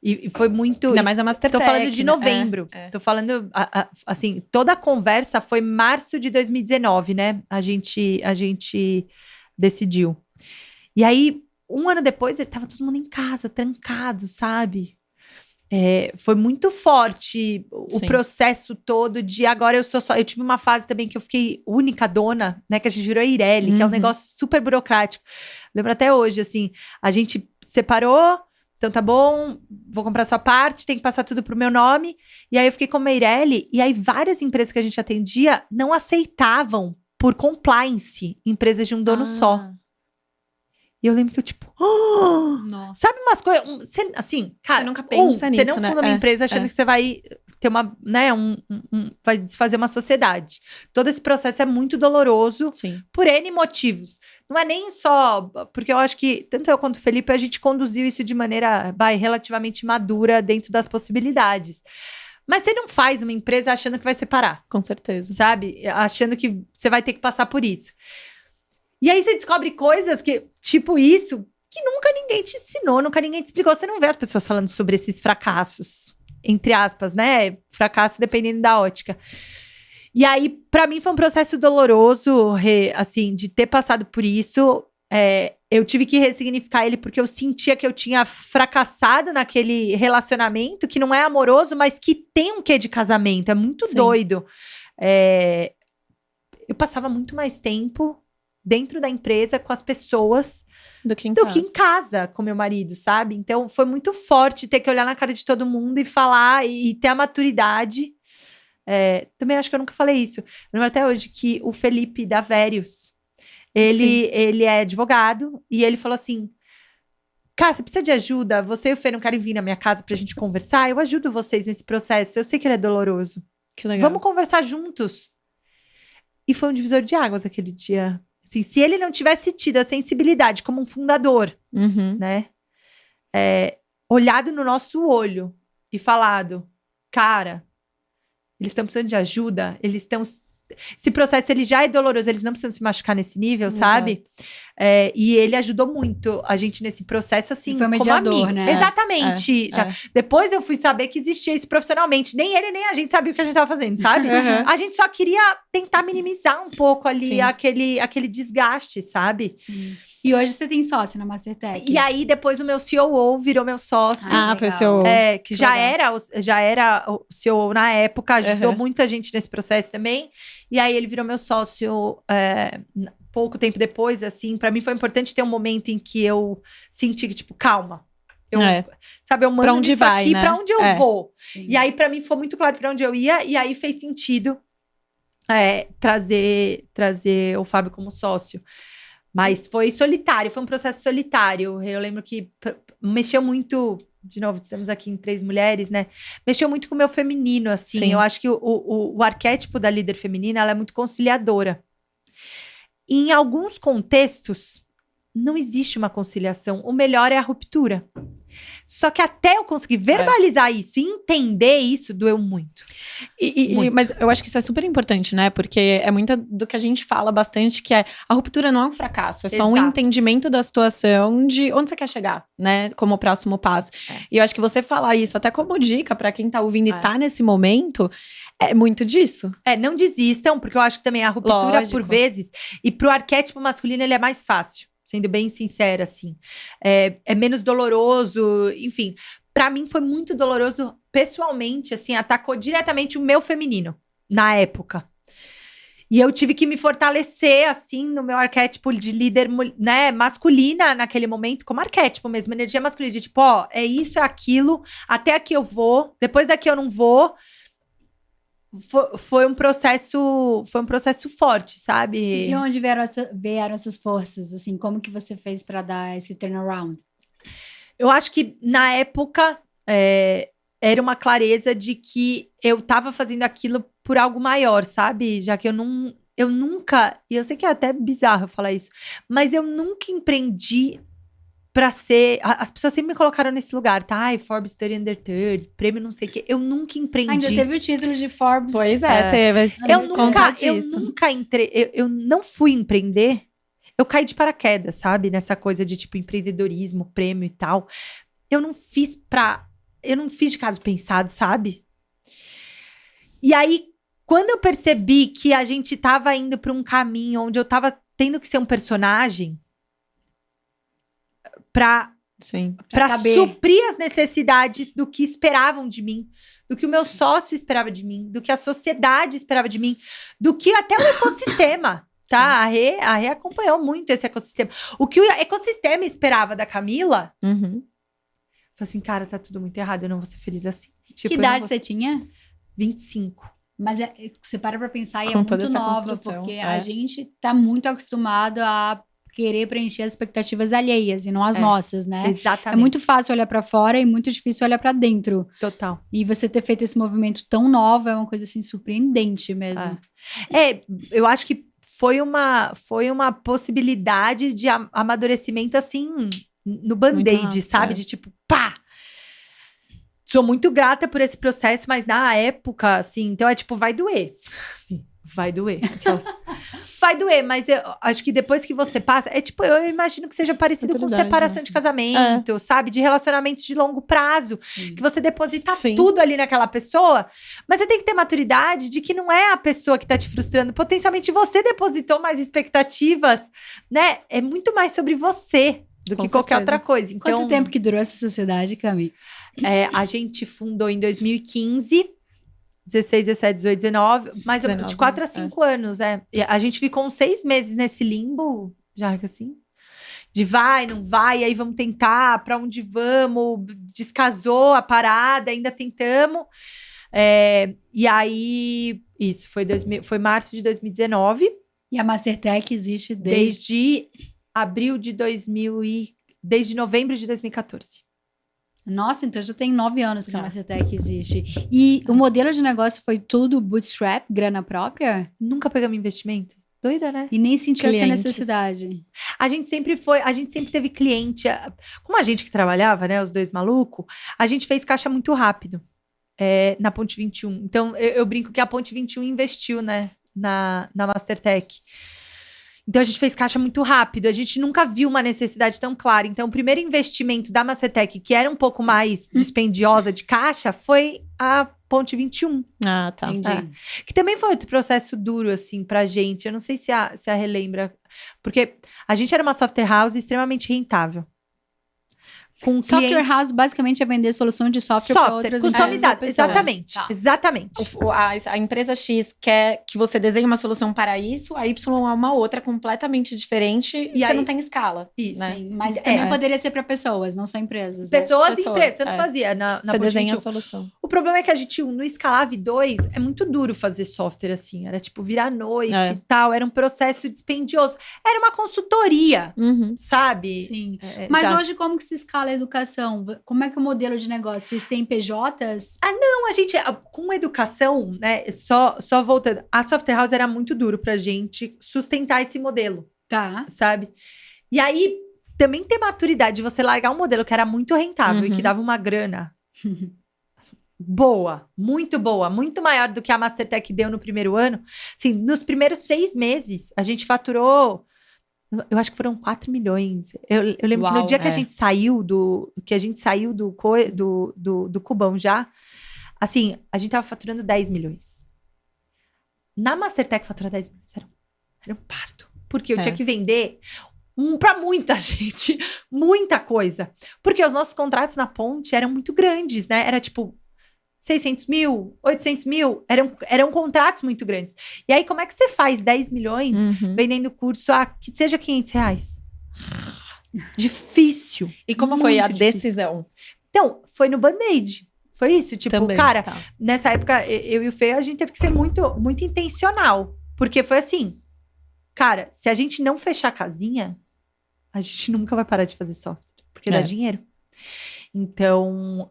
E foi muito... Ainda mais a Mastertech. Tô falando de novembro. Tô falando, assim, toda a conversa foi março de 2019, né? A gente decidiu. E aí, um ano depois, tava todo mundo em casa, trancado, sabe? Foi muito forte o processo todo de agora eu sou só... Eu tive uma fase também que eu fiquei única dona, né? Que a gente virou Eireli, que é um negócio super burocrático. Lembro até hoje, assim, a gente separou... Então tá bom, vou comprar sua parte, tem que passar tudo pro meu nome. E aí eu fiquei com a Meirelli, e aí várias empresas que a gente atendia não aceitavam por compliance empresas de um dono só. E eu lembro que eu tipo, sabe umas coisas, assim, cara, você nunca pensa nisso, você não funda uma empresa achando que você vai ter uma, né, vai desfazer uma sociedade. Todo esse processo é muito doloroso. Sim. Por N motivos. Não é nem só... Porque eu acho que, tanto eu quanto o Felipe, a gente conduziu isso de maneira, relativamente madura dentro das possibilidades. Mas você não faz uma empresa achando que vai separar. Com certeza. Sabe? Achando que você vai ter que passar por isso. E aí você descobre coisas que, tipo isso, que nunca ninguém te ensinou, nunca ninguém te explicou. Você não vê as pessoas falando sobre esses fracassos, entre aspas, né? Fracasso dependendo da ótica. E aí, pra mim, foi um processo doloroso, assim, de ter passado por isso. Eu tive que ressignificar ele porque eu sentia que eu tinha fracassado naquele relacionamento que não é amoroso, mas que tem um quê de casamento. É muito doido. Eu passava muito mais tempo dentro da empresa com as pessoas do que em casa com meu marido, sabe? Então, foi muito forte ter que olhar na cara de todo mundo e falar e ter a maturidade. Também acho que eu nunca falei isso. Eu lembro até hoje que o Felipe da Verius, ele é advogado e ele falou assim: cara, você precisa de ajuda? Você e o Fê não querem vir na minha casa pra gente conversar? Eu ajudo vocês nesse processo. Eu sei que ele é doloroso. Que legal. Vamos conversar juntos. E foi um divisor de águas aquele dia. Assim, se ele não tivesse tido a sensibilidade como um fundador, né? Olhado no nosso olho e falado: cara, eles estão precisando de ajuda, eles estão... Esse processo, ele já é doloroso, eles não precisam se machucar nesse nível, sabe? E ele ajudou muito a gente nesse processo, assim, foi mediador, como amigo. né? Exatamente. Depois eu fui saber que existia isso profissionalmente. Nem ele, nem a gente sabia o que a gente estava fazendo, sabe? A gente só queria tentar minimizar um pouco ali aquele desgaste, sabe? Sim. E hoje você tem sócio na Mastertech. E aí, depois o meu COO virou meu sócio. Foi o COO. Que já era o COO na época, ajudou muita gente nesse processo também. E aí, ele virou meu sócio pouco tempo depois, assim. Pra mim, foi importante ter um momento em que eu senti que, tipo, calma. Sabe, eu mando pra onde isso vai, aqui, né? pra onde eu vou. Sim. E aí, pra mim, foi muito claro pra onde eu ia. E aí, fez sentido trazer o Fábio como sócio. Mas foi solitário, foi um processo solitário. Eu lembro que mexeu muito, de novo, estamos aqui em 3 mulheres, né? Mexeu muito com o meu feminino, assim. Sim. Eu acho que o arquétipo da líder feminina, ela é muito conciliadora. E em alguns contextos, não existe uma conciliação. O melhor é a ruptura. Só que até eu conseguir verbalizar isso e entender isso, doeu muito. Mas eu acho que isso é super importante, né? Porque é muito do que a gente fala bastante, que a ruptura não é um fracasso, é só um entendimento da situação de onde você quer chegar, né? Como próximo passo. E eu acho que você falar isso até como dica pra quem tá ouvindo e tá nesse momento, é muito disso. Não desistam, porque eu acho que também a ruptura, por vezes, e pro arquétipo masculino, ele é mais fácil. Sendo bem sincera, assim. É menos doloroso, enfim. Pra mim, foi muito doloroso, pessoalmente, assim, atacou diretamente o meu feminino, na época. E eu tive que me fortalecer, assim, no meu arquétipo de líder, né, masculina, naquele momento, como arquétipo mesmo, energia masculina, de tipo, é isso, é aquilo, até aqui eu vou, depois daqui eu não vou. Foi um processo forte, sabe? De onde vieram essas forças, assim? Como que você fez para dar esse turnaround? Eu acho que, na época, era uma clareza de que eu tava fazendo aquilo por algo maior, sabe? Já que eu nunca... E eu sei que é até bizarro eu falar isso, mas eu nunca empreendi pra ser... As pessoas sempre me colocaram nesse lugar, tá? Forbes 30 Under 30, prêmio não sei o quê. Eu nunca empreendi. Ainda teve o título de Forbes. Pois teve. Eu nunca entrei... Eu não fui empreender. Eu caí de paraquedas, sabe? Nessa coisa de, tipo, empreendedorismo, prêmio e tal. Eu não fiz de caso pensado, sabe? E aí, quando eu percebi que a gente tava indo pra um caminho onde eu tava tendo que ser um personagem pra suprir as necessidades do que esperavam de mim, do que o meu sócio esperava de mim, do que a sociedade esperava de mim, do que até o ecossistema, tá? A Rê acompanhou muito esse ecossistema. O que o ecossistema esperava da Camila, falei assim, cara, tá tudo muito errado, eu não vou ser feliz assim. Tipo, que idade você tinha? 25. Mas você para pra pensar e Com é muito nova, porque a gente tá muito acostumado a querer preencher as expectativas alheias e não as nossas, né? Exatamente. É muito fácil olhar pra fora e muito difícil olhar pra dentro. Total. E você ter feito esse movimento tão novo é uma coisa assim surpreendente mesmo. Eu acho que foi uma possibilidade de amadurecimento assim no band-aid, rápido, sabe? De tipo, pá! Sou muito grata por esse processo, mas na época, assim, então é tipo, vai doer. Assim, vai doer. Vai doer, mas eu acho que depois que você passa, é tipo, eu imagino que seja parecido com Maturidade, separação né? de casamento, sabe? De relacionamentos de longo prazo, Sim. que você deposita Sim. tudo ali naquela pessoa, mas você tem que ter maturidade de que não é a pessoa que tá te frustrando, potencialmente você depositou mais expectativas, né? É muito mais sobre você do Com que qualquer certeza. outra coisa. Então, Quanto tempo que durou essa sociedade, Cami? a gente fundou em 2015, 16, 17, 18, 19, mais ou menos de 4 a 5 anos, E a gente ficou uns 6 meses nesse limbo, já que assim, de vai, não vai, aí vamos tentar, pra onde vamos, descasou a parada, ainda tentamos. E aí, isso, foi março de 2019, E a Mastertech existe desde desde novembro de 2014. Nossa, então já tem 9 anos que a Já. Mastertech existe. E o modelo de negócio foi tudo bootstrap, grana própria? Nunca pegamos investimento? Doida, né? E nem sentiu essa Clientes. necessidade. A gente sempre teve cliente. Como a gente que trabalhava, né, os dois malucos, a gente fez caixa muito rápido na Ponte 21. Então, eu brinco que a Ponte 21 investiu, né, na Mastertech. Então, a gente fez caixa muito rápido. A gente nunca viu uma necessidade tão clara. Então, o primeiro investimento da Mastertech, que era um pouco mais dispendiosa de caixa, foi a Ponte 21. Ah, tá. Entendi. Que também foi outro processo duro, assim, pra gente. Eu não sei se a relembra. Porque a gente era uma software house extremamente rentável. Com Software clientes- house basicamente é vender solução de software para outras empresas. customizado. ou pessoas. Exatamente. Tá. Exatamente. A empresa X quer que você desenhe uma solução para isso, a Y é uma outra completamente diferente e você aí- não tem escala. Isso. né? Sim, mas também poderia ser para pessoas, não só empresas. né? Pessoas e Pessoas, empresas, tanto é. fazia na Você Ponte desenha 21. a solução. O problema é que a gente, no Scalave 2, é muito duro fazer software assim. Era tipo virar noite e tal. Era um processo dispendioso. Era uma consultoria, sabe? Sim. É, Mas já- hoje, como que se escala a educação? Como é que é o modelo de negócio? Vocês têm PJs? Não, a gente, com educação, né, só voltando, a Software House era muito duro pra gente sustentar esse modelo, Tá. sabe? E aí, também ter maturidade de você largar um modelo que era muito rentável e que dava uma grana boa, muito maior do que a Mastertech deu no primeiro ano. Assim, nos primeiros 6 meses, a gente faturou, eu acho que foram 4 milhões. Eu lembro que no Uau, dia que a gente saiu do Cubão já, assim, a gente tava faturando 10 milhões. Na Mastertech, faturar 10 milhões era um parto. Porque eu tinha que vender pra muita gente, muita coisa. Porque os nossos contratos na Ponte eram muito grandes, né? Era tipo 600 mil, 800 mil, eram contratos muito grandes. E aí, como é que você faz 10 milhões vendendo curso a que seja 500 reais? Difícil. E como foi a Muito difícil. decisão? Então, foi no Band-Aid. Foi isso, tipo, Também, cara, tá. nessa época, eu e o Fê, a gente teve que ser muito, muito intencional. Porque foi assim, cara, se a gente não fechar a casinha, a gente nunca vai parar de fazer software. Porque dá dinheiro. Então,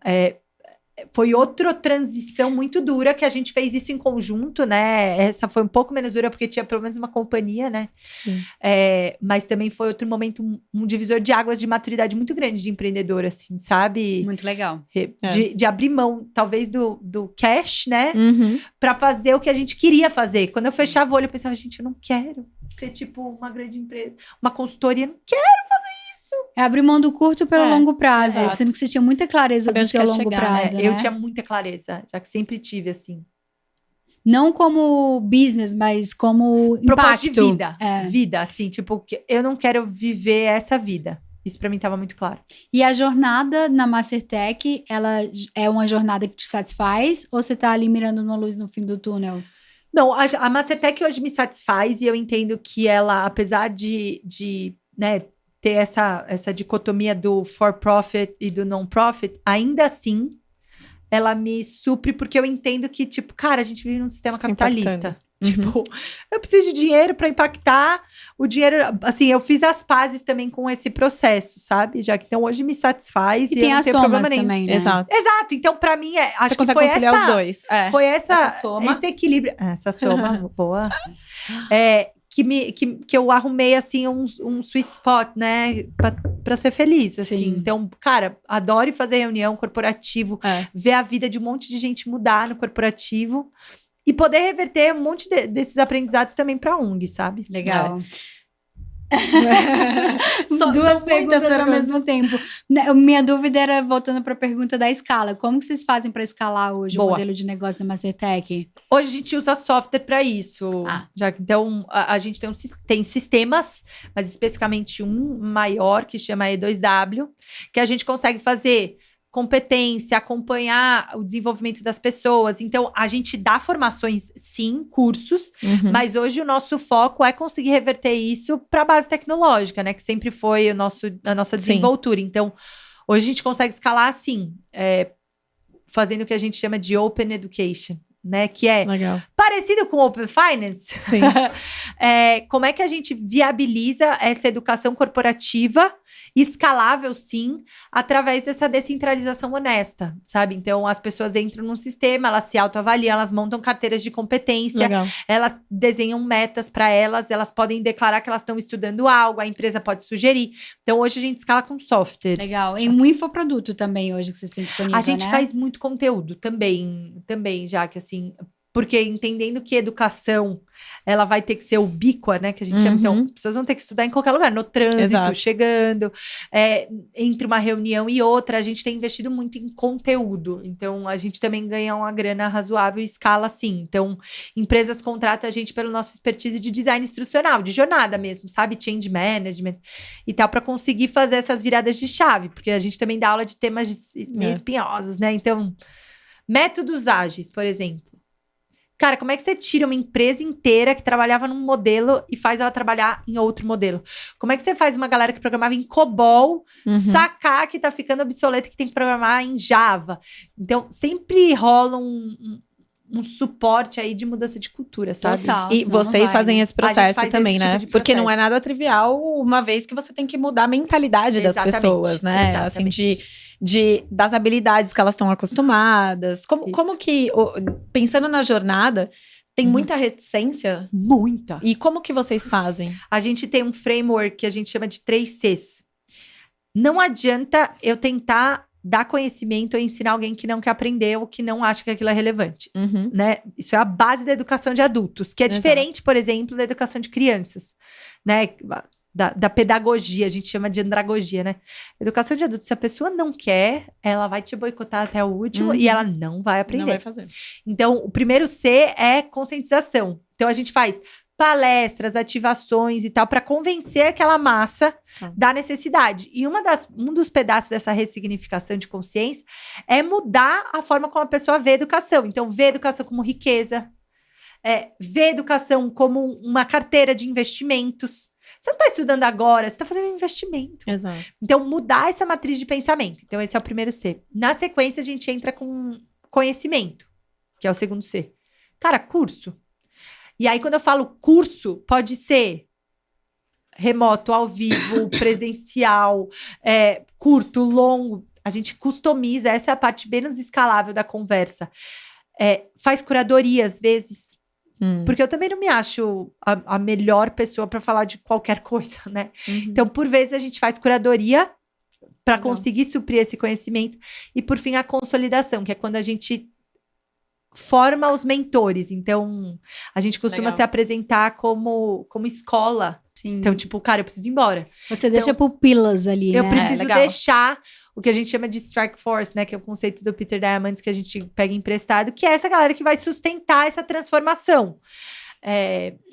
foi outra transição muito dura, que a gente fez isso em conjunto, né? Essa foi um pouco menos dura, porque tinha pelo menos uma companhia, né? Sim. Mas também foi outro momento, um divisor de águas de maturidade muito grande de empreendedor, assim, sabe? Muito legal. De abrir mão, talvez, do cash, né? Pra fazer o que a gente queria fazer. Quando eu fechava o olho, eu pensava, gente, eu não quero ser, tipo, uma grande empresa, uma consultoria, não quero. É abrir mão do curto pelo longo prazo, exato. sendo que você tinha muita clareza Saber do onde seu quer longo chegar, prazo, né? Eu tinha muita clareza, já que sempre tive, assim. Não como business, mas como Propósito impacto. de vida. É. Vida, assim, tipo, que eu não quero viver essa vida. Isso pra mim tava muito claro. E a jornada na Mastertech, ela é uma jornada que te satisfaz? Ou você tá ali mirando uma luz no fim do túnel? Não, a Mastertech hoje me satisfaz e eu entendo que ela, apesar de né, ter essa dicotomia do for-profit e do non-profit, ainda assim, ela me supre porque eu entendo que, tipo, cara, a gente vive num sistema Você tá capitalista. impactando. Tipo, eu preciso de dinheiro para impactar o dinheiro. Assim, eu fiz as pazes também com esse processo, sabe? Já que então hoje me satisfaz E e tem eu não as tenho somas problema nenhum. também, né? Exato. Exato. Então, para mim, acho Você que consegue foi conciliar essa, os dois. foi essa soma. esse equilíbrio. Essa soma, boa. Que eu arrumei, assim, um sweet spot, né? Pra ser feliz, assim. Sim. Então, cara, adoro fazer reunião corporativo, ver a vida de um monte de gente mudar no corporativo e poder reverter um monte desses aprendizados também pra ONG, sabe? Legal. São Duas muitas perguntas ao perguntas. mesmo tempo. Minha dúvida era, voltando para a pergunta da escala. Como que vocês fazem para escalar hoje o Boa. modelo de negócio da Mastertech? Hoje a gente usa software para isso. Já que então a gente tem sistemas, mas especificamente um maior que chama E2W, que a gente consegue fazer competência, acompanhar o desenvolvimento das pessoas. Então, a gente dá formações, sim, cursos, mas hoje o nosso foco é conseguir reverter isso para a base tecnológica, né? Que sempre foi a nossa desenvoltura. Então, hoje a gente consegue escalar assim, fazendo o que a gente chama de Open Education, né? Que é Legal. parecido com Open Finance. Sim. Como é que a gente viabiliza essa educação corporativa escalável, sim, através dessa descentralização honesta, sabe? Então, as pessoas entram num sistema, elas se autoavaliam, elas montam carteiras de competência, Legal. elas desenham metas para elas podem declarar que elas estão estudando algo, a empresa pode sugerir. Então, hoje a gente escala com software. Legal. Em um infoproduto também hoje que vocês têm disponível, A gente né? faz muito conteúdo também, já que assim, porque entendendo que educação, ela vai ter que ser ubíqua, né, que a gente chama, então, as pessoas vão ter que estudar em qualquer lugar, no trânsito, Exato. chegando, entre uma reunião e outra, a gente tem investido muito em conteúdo, então a gente também ganha uma grana razoável e escala assim, então empresas contratam a gente pelo nosso expertise de design instrucional, de jornada mesmo, sabe, change management e tal, para conseguir fazer essas viradas de chave, porque a gente também dá aula de temas meio espinhosos, né, então, métodos ágeis, por exemplo. Cara, como é que você tira uma empresa inteira que trabalhava num modelo e faz ela trabalhar em outro modelo? Como é que você faz uma galera que programava em COBOL sacar que tá ficando obsoleto, que tem que programar em Java? Então, sempre rola um suporte aí de mudança de cultura, sabe? Total. E senão não vocês vai, fazem né? esse processo faz também, esse né? tipo de Porque não é processo. nada trivial, uma vez que você tem que mudar a mentalidade das Exatamente, pessoas, né? Assim, das habilidades que elas estão acostumadas. Como que, pensando na jornada, tem muita reticência? Muita. E como que vocês fazem? A gente tem um framework que a gente chama de 3Cs. Não adianta eu tentar dar conhecimento ou ensinar alguém que não quer aprender ou que não acha que aquilo é relevante, né? Isso é a base da educação de adultos, que é diferente, por exemplo, da educação de crianças, né? Da pedagogia, a gente chama de andragogia, né? Educação de adultos, se a pessoa não quer, ela vai te boicotar até o último e ela não vai aprender. Não vai fazer. Então, o primeiro C é conscientização. Então, a gente faz palestras, ativações e tal, para convencer aquela massa da necessidade. E um dos pedaços dessa ressignificação de consciência é mudar a forma como a pessoa vê a educação. Então, vê a educação como riqueza, vê a educação como uma carteira de investimentos. Você não está estudando agora, você está fazendo investimento. Exato. Então, mudar essa matriz de pensamento. Então, esse é o primeiro C. Na sequência, a gente entra com conhecimento, que é o segundo C. Cara, curso. E aí, quando eu falo curso, pode ser remoto, ao vivo, presencial, curto, longo. A gente customiza, essa é a parte menos escalável da conversa. Faz curadoria, às vezes. Porque eu também não me acho a melhor pessoa para falar de qualquer coisa, né? Então, por vezes, a gente faz curadoria para conseguir suprir esse conhecimento. E, por fim, a consolidação, que é quando a gente forma os mentores. Então, a gente costuma se apresentar como escola. Sim. Então, tipo, cara, eu preciso ir embora. Você deixa pupilas ali, Eu né? preciso deixar o que a gente chama de strike force, né? Que é o conceito do Peter Diamandis que a gente pega emprestado, que é essa galera que vai sustentar essa transformação.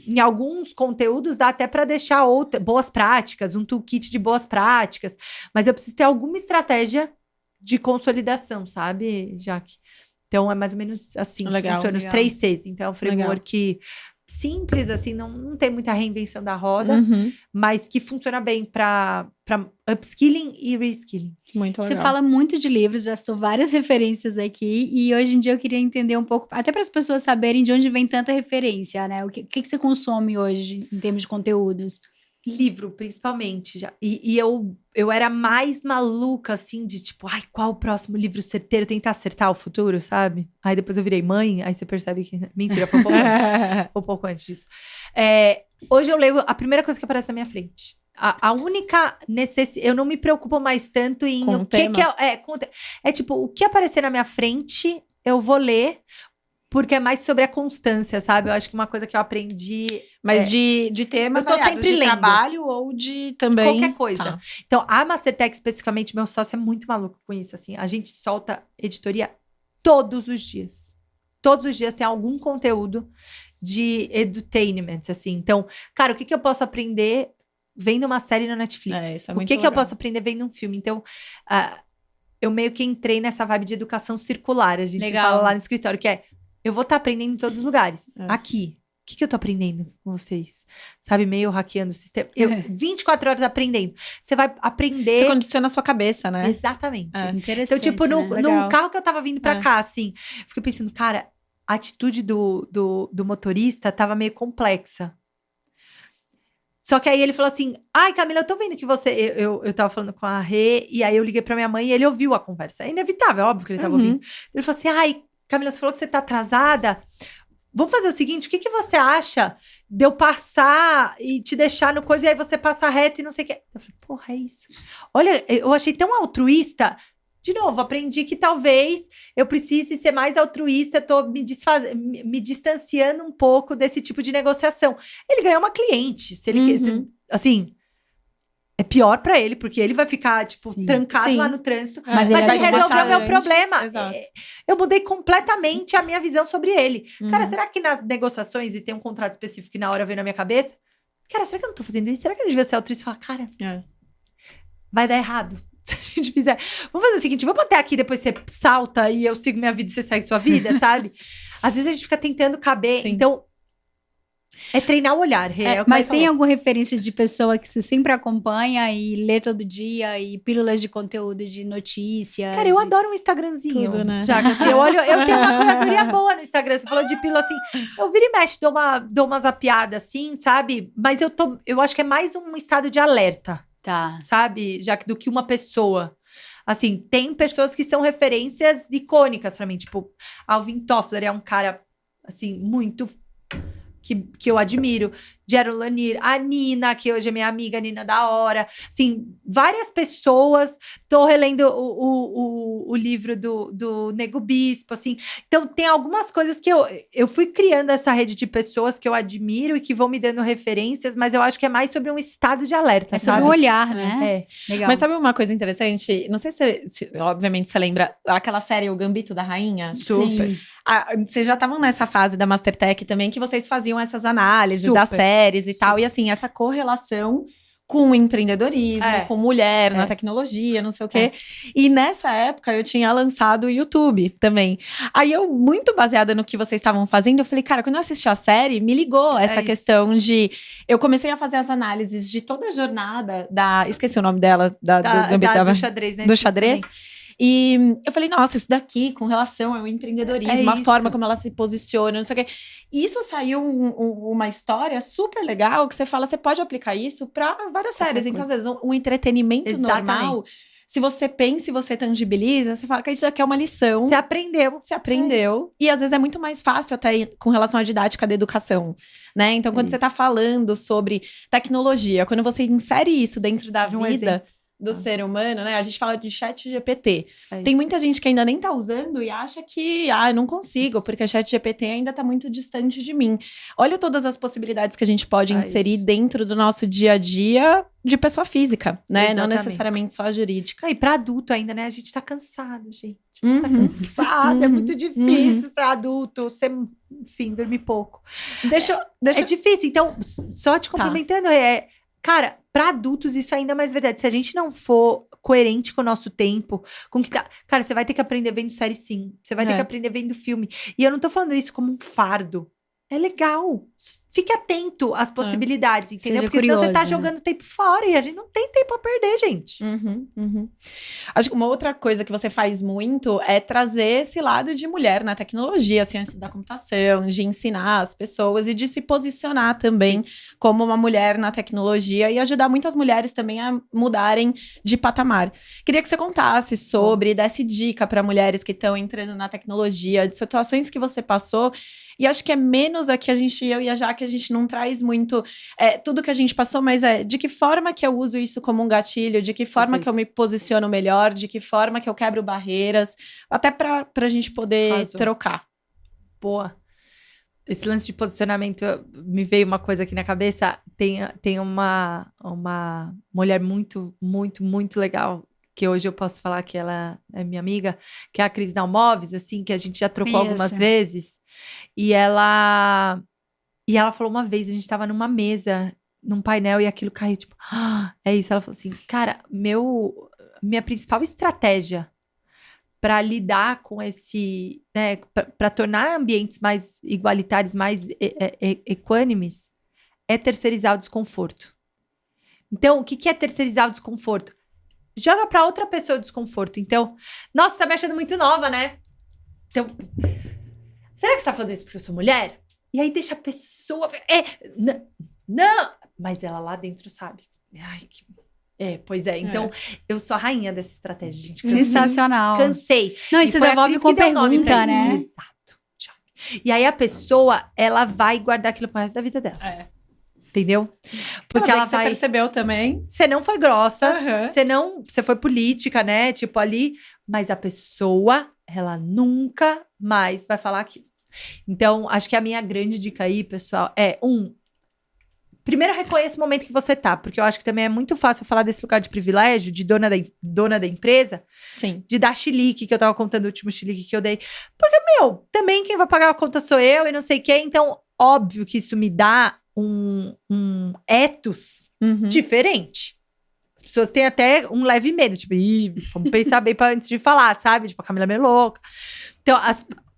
Em alguns conteúdos dá até para deixar boas práticas, um toolkit de boas práticas, mas eu preciso ter alguma estratégia de consolidação, sabe, Jaque? Então, é mais ou menos assim que funciona os 3 Cs. Então, é um framework simples, assim, não tem muita reinvenção da roda, Uhum. mas que funciona bem para upskilling e reskilling. Muito Você legal. fala muito de livros, já estou várias referências aqui, e hoje em dia eu queria entender um pouco, até para as pessoas saberem de onde vem tanta referência, né? O que você consome hoje em termos de conteúdos? Livro, principalmente. Já. E eu era mais maluca, assim, de tipo, ai, qual o próximo livro certeiro? Tentar acertar o futuro, sabe? Aí depois eu virei mãe, aí você percebe que... Mentira, foi um pouco antes. Foi um pouco antes disso. Hoje eu leio a primeira coisa que aparece na minha frente. A única necessidade... Eu não me preocupo mais tanto em... Com o tema? Tipo, o que aparecer na minha frente, eu vou ler... Porque é mais sobre a constância, sabe? Eu acho que uma coisa que eu aprendi... Mas de temas Eu tô variados, sempre de lendo. trabalho ou de também... Qualquer coisa. Tá. Então, a Mastertech, especificamente, meu sócio é muito maluco com isso, assim. A gente solta editoria todos os dias. Todos os dias tem algum conteúdo de edutainment, assim. Então, cara, o que eu posso aprender vendo uma série na Netflix? Isso é O muito que eu legal. posso aprender vendo um filme? Então, eu meio que entrei nessa vibe de educação circular. A gente Legal. fala lá no escritório, que é... Eu vou estar aprendendo em todos os lugares. É. Aqui. O que eu tô aprendendo com vocês? Sabe, meio hackeando o sistema. Eu, 24 horas aprendendo. Você vai aprender... Você condiciona a sua cabeça, né? Exatamente. É. Interessante, Então, tipo, né? no Legal. carro que eu tava vindo pra É. cá, assim, fiquei pensando, cara, a atitude do motorista tava meio complexa. Só que aí ele falou assim, ai, Camila, eu tô vendo que você... Eu tava falando com a Rê, e aí eu liguei pra minha mãe e ele ouviu a conversa. É inevitável, é óbvio que ele tava Uhum. ouvindo. Ele falou assim, ai, Camila, você falou que você tá atrasada. Vamos fazer o seguinte, o que você acha de eu passar e te deixar no coisa e aí você passa reto e não sei o que. Eu falei, porra, é isso. Olha, eu achei tão altruísta. De novo, aprendi que talvez eu precise ser mais altruísta, tô me distanciando um pouco desse tipo de negociação. Ele ganhou uma cliente. Se ele assim, é pior pra ele, porque ele vai ficar, tipo, Sim. trancado Sim. lá no trânsito. Mas Mas ele vai acha que resolver o meu antes, problema. exato. Eu mudei completamente a minha visão sobre ele. Cara, Uhum. será que nas negociações, e tem um contrato específico que na hora veio na minha cabeça? Cara, será que eu não tô fazendo isso? Será que eu não devia ser altruísta e falar, cara, É. vai dar errado se a gente fizer. Vamos fazer o seguinte, vamos até aqui, depois você salta e eu sigo minha vida e você segue sua vida, sabe? Às vezes a gente fica tentando caber. Sim. Então, é treinar o olhar. É o que Mas você tem falou. alguma referência de pessoa que você sempre acompanha e lê todo dia, e pílulas de conteúdo de notícias? Cara, eu adoro um Instagramzinho. Tudo, né? Já que assim, eu tenho uma curadoria boa no Instagram. Você falou de pílula assim. Eu viro e mexo, dou uma zapiada assim, sabe? Mas eu acho que é mais um estado de alerta, Tá. sabe? Já que do que uma pessoa. Assim, tem pessoas que são referências icônicas pra mim. Tipo, Alvin Toffler é um cara, assim, muito... Que eu admiro, Jaron Lanier, a Nina, que hoje é minha amiga, a Nina da Hora, assim, várias pessoas, tô relendo o livro do Nego Bispo, assim, então tem algumas coisas que eu fui criando essa rede de pessoas que eu admiro e que vão me dando referências, mas eu acho que é mais sobre um estado de alerta, É sobre sabe? o olhar, né? É. Legal. Mas sabe uma coisa interessante? Não sei se obviamente, você lembra aquela série O Gambito da Rainha? Sim. Vocês já estavam nessa fase da Mastertech também, que vocês faziam essas análises Super. das séries e tal. E assim, essa correlação com o empreendedorismo, com mulher na tecnologia, não sei o quê. E nessa época, eu tinha lançado o YouTube também. Aí eu, muito baseada no que vocês estavam fazendo, eu falei, cara, quando eu assisti a série, me ligou essa questão de... Eu comecei a fazer as análises de toda a jornada da... Esqueci o nome dela, do Gambito da do xadrez, né? do xadrez. E eu falei, nossa, isso daqui, com relação ao empreendedorismo, a isso. forma como ela se posiciona, não sei o quê. E isso saiu uma história super legal, que você fala, você pode aplicar isso para várias séries. Então, às vezes, um entretenimento normal, se você pensa e você tangibiliza, você fala que isso aqui é uma lição. Você aprendeu. Você aprendeu. E às vezes é muito mais fácil até com relação à didática da educação, né? Então, quando você está falando sobre tecnologia, quando você insere isso dentro da vida do ser humano, né? A gente fala de ChatGPT. Tem muita gente que ainda nem tá usando e acha que, eu não consigo, porque a ChatGPT ainda tá muito distante de mim. Olha todas as possibilidades que a gente pode inserir dentro do nosso dia a dia de pessoa física, né? Exatamente. Não necessariamente só a jurídica. E pra adulto ainda, né? A gente tá cansado, gente. A gente tá cansado, é muito difícil ser adulto, enfim, dormir pouco. É difícil. Então, só te complementando, cara, para adultos isso é ainda mais verdade. Se a gente não for coerente com o nosso tempo, com que tá... Cara, você vai ter que aprender vendo série sim. Você vai ter que aprender vendo filme. E eu não tô falando isso como um fardo. É legal. Fique atento às possibilidades, entendeu? Seja Porque senão você tá curiosa. jogando tempo fora e a gente não tem tempo a perder, gente. Acho que uma outra coisa que você faz muito é trazer esse lado de mulher na tecnologia, ciência da computação, de ensinar as pessoas e de se posicionar também como uma mulher na tecnologia e ajudar muitas mulheres também a mudarem de patamar. Queria que você contasse sobre, desse dica para mulheres que estão entrando na tecnologia, de situações que você passou. E acho que é menos aqui eu e a Jaque, a gente não traz muito tudo que a gente passou, mas de que forma que eu uso isso como um gatilho, de que forma que eu me posiciono melhor, de que forma que eu quebro barreiras, até pra gente poder Arrasou. trocar. Boa. Esse lance de posicionamento, me veio uma coisa aqui na cabeça. Tem uma mulher muito, muito, muito legal, que hoje eu posso falar que ela é minha amiga, que é a Cris Dalmoves, assim, que a gente já trocou Conheço. algumas vezes. E ela falou uma vez, a gente tava numa mesa, num painel, e aquilo caiu, tipo, é isso. Ela falou assim, cara, minha principal estratégia para lidar com esse, né, para tornar ambientes mais igualitários, mais equânimes, é terceirizar o desconforto. Então, o que é terceirizar o desconforto? Joga para outra pessoa o desconforto. Então, nossa, tá me achando muito nova, né? Então, será que você tá falando isso porque eu sou mulher? E aí deixa a pessoa... Não! Mas ela lá dentro sabe. Ai, pois é. Então, eu sou a rainha dessa estratégia, gente. Sensacional. Cansei. Não, e você foi a devolve Cris com que deu nome pra pergunta, isso. né? Exato. E aí a pessoa, ela vai guardar aquilo pro resto da vida dela. Entendeu? Porque ela você vai... percebeu também. Você não foi grossa, Uhum. você foi política, né? Tipo ali, mas a pessoa, ela nunca mais vai falar aquilo. Então, acho que a minha grande dica aí, pessoal, primeiro reconheça o momento que você tá, porque eu acho que também é muito fácil falar desse lugar de privilégio, de dona da empresa, Sim. de dar chilique, que eu tava contando o último chilique que eu dei. Porque, também quem vai pagar a conta sou eu e não sei quem, então, óbvio que isso me dá um ethos diferente. As pessoas têm até um leve medo, tipo, vamos pensar bem antes de falar, sabe? Tipo, a Camila é meio louca. Então,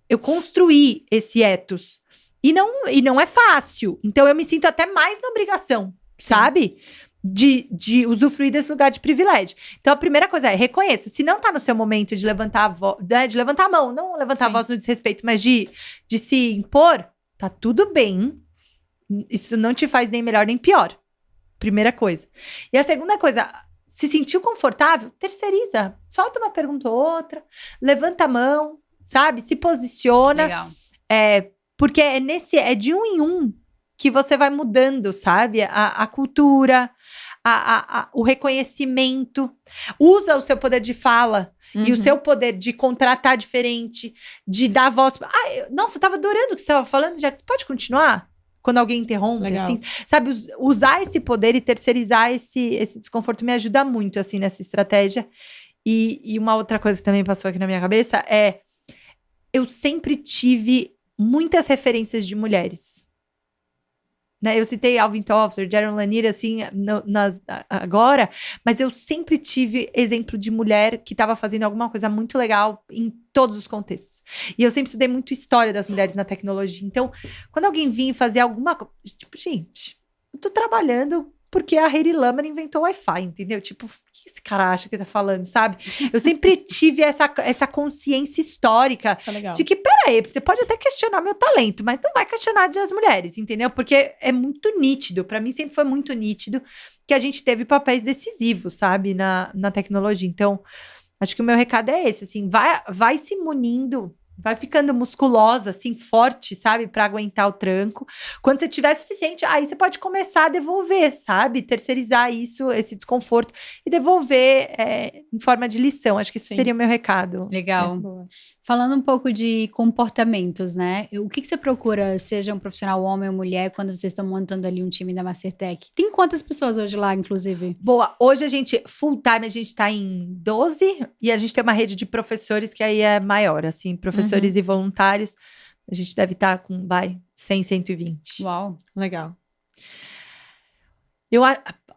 eu construí esse ethos. E não é fácil. Então, eu me sinto até mais na obrigação, sabe? De usufruir desse lugar de privilégio. Então, a primeira coisa é, reconheça. Se não tá no seu momento de levantar de levantar a mão, não levantar a voz no desrespeito, mas de se impor, tá tudo bem. Isso não te faz nem melhor nem pior. Primeira coisa. E a segunda coisa, se sentiu confortável, terceiriza. Solta uma pergunta ou outra, levanta a mão, sabe? Se posiciona. Legal. Porque é de um em um que você vai mudando, sabe? A cultura, o reconhecimento. Usa o seu poder de fala e o seu poder de contratar diferente, de dar voz. Nossa, eu tava adorando o que você estava falando, já. Você pode continuar? Quando alguém interrompe, Legal. assim, sabe? Usar esse poder e terceirizar esse desconforto me ajuda muito, assim, nessa estratégia. E uma outra coisa que também passou aqui na minha cabeça eu sempre tive muitas referências de mulheres. Né? Eu citei Alvin Toffler, Jaron Lanier, assim, agora, mas eu sempre tive exemplo de mulher que estava fazendo alguma coisa muito legal em todos os contextos. E eu sempre estudei muito história das mulheres na tecnologia. Então, quando alguém vinha e fazia alguma coisa, tipo, gente, eu tô trabalhando porque a Heidi Lamar inventou o Wi-Fi, entendeu? Tipo, o que esse cara acha que tá falando, sabe? Eu sempre tive essa consciência histórica Isso é legal. de que, peraí, você pode até questionar meu talento, mas não vai questionar das mulheres, entendeu? Porque é muito nítido, pra mim sempre foi muito nítido que a gente teve papéis decisivos, sabe, na tecnologia. Então, acho que o meu recado é esse, assim, vai se munindo, vai ficando musculosa, assim, forte, sabe? Pra aguentar o tranco. Quando você tiver suficiente, aí você pode começar a devolver, sabe? Terceirizar esse desconforto e devolver em forma de lição. Acho que isso seria o meu recado. Legal. Boa. Falando um pouco de comportamentos, né? O que você procura, seja um profissional homem ou mulher, quando vocês estão montando ali um time da Mastertech? Tem quantas pessoas hoje lá, inclusive? Boa, hoje full time, a gente tá em 12 e a gente tem uma rede de professores que aí é maior, assim, professores e voluntários. A gente deve estar com, 100, 120. Uau. Legal.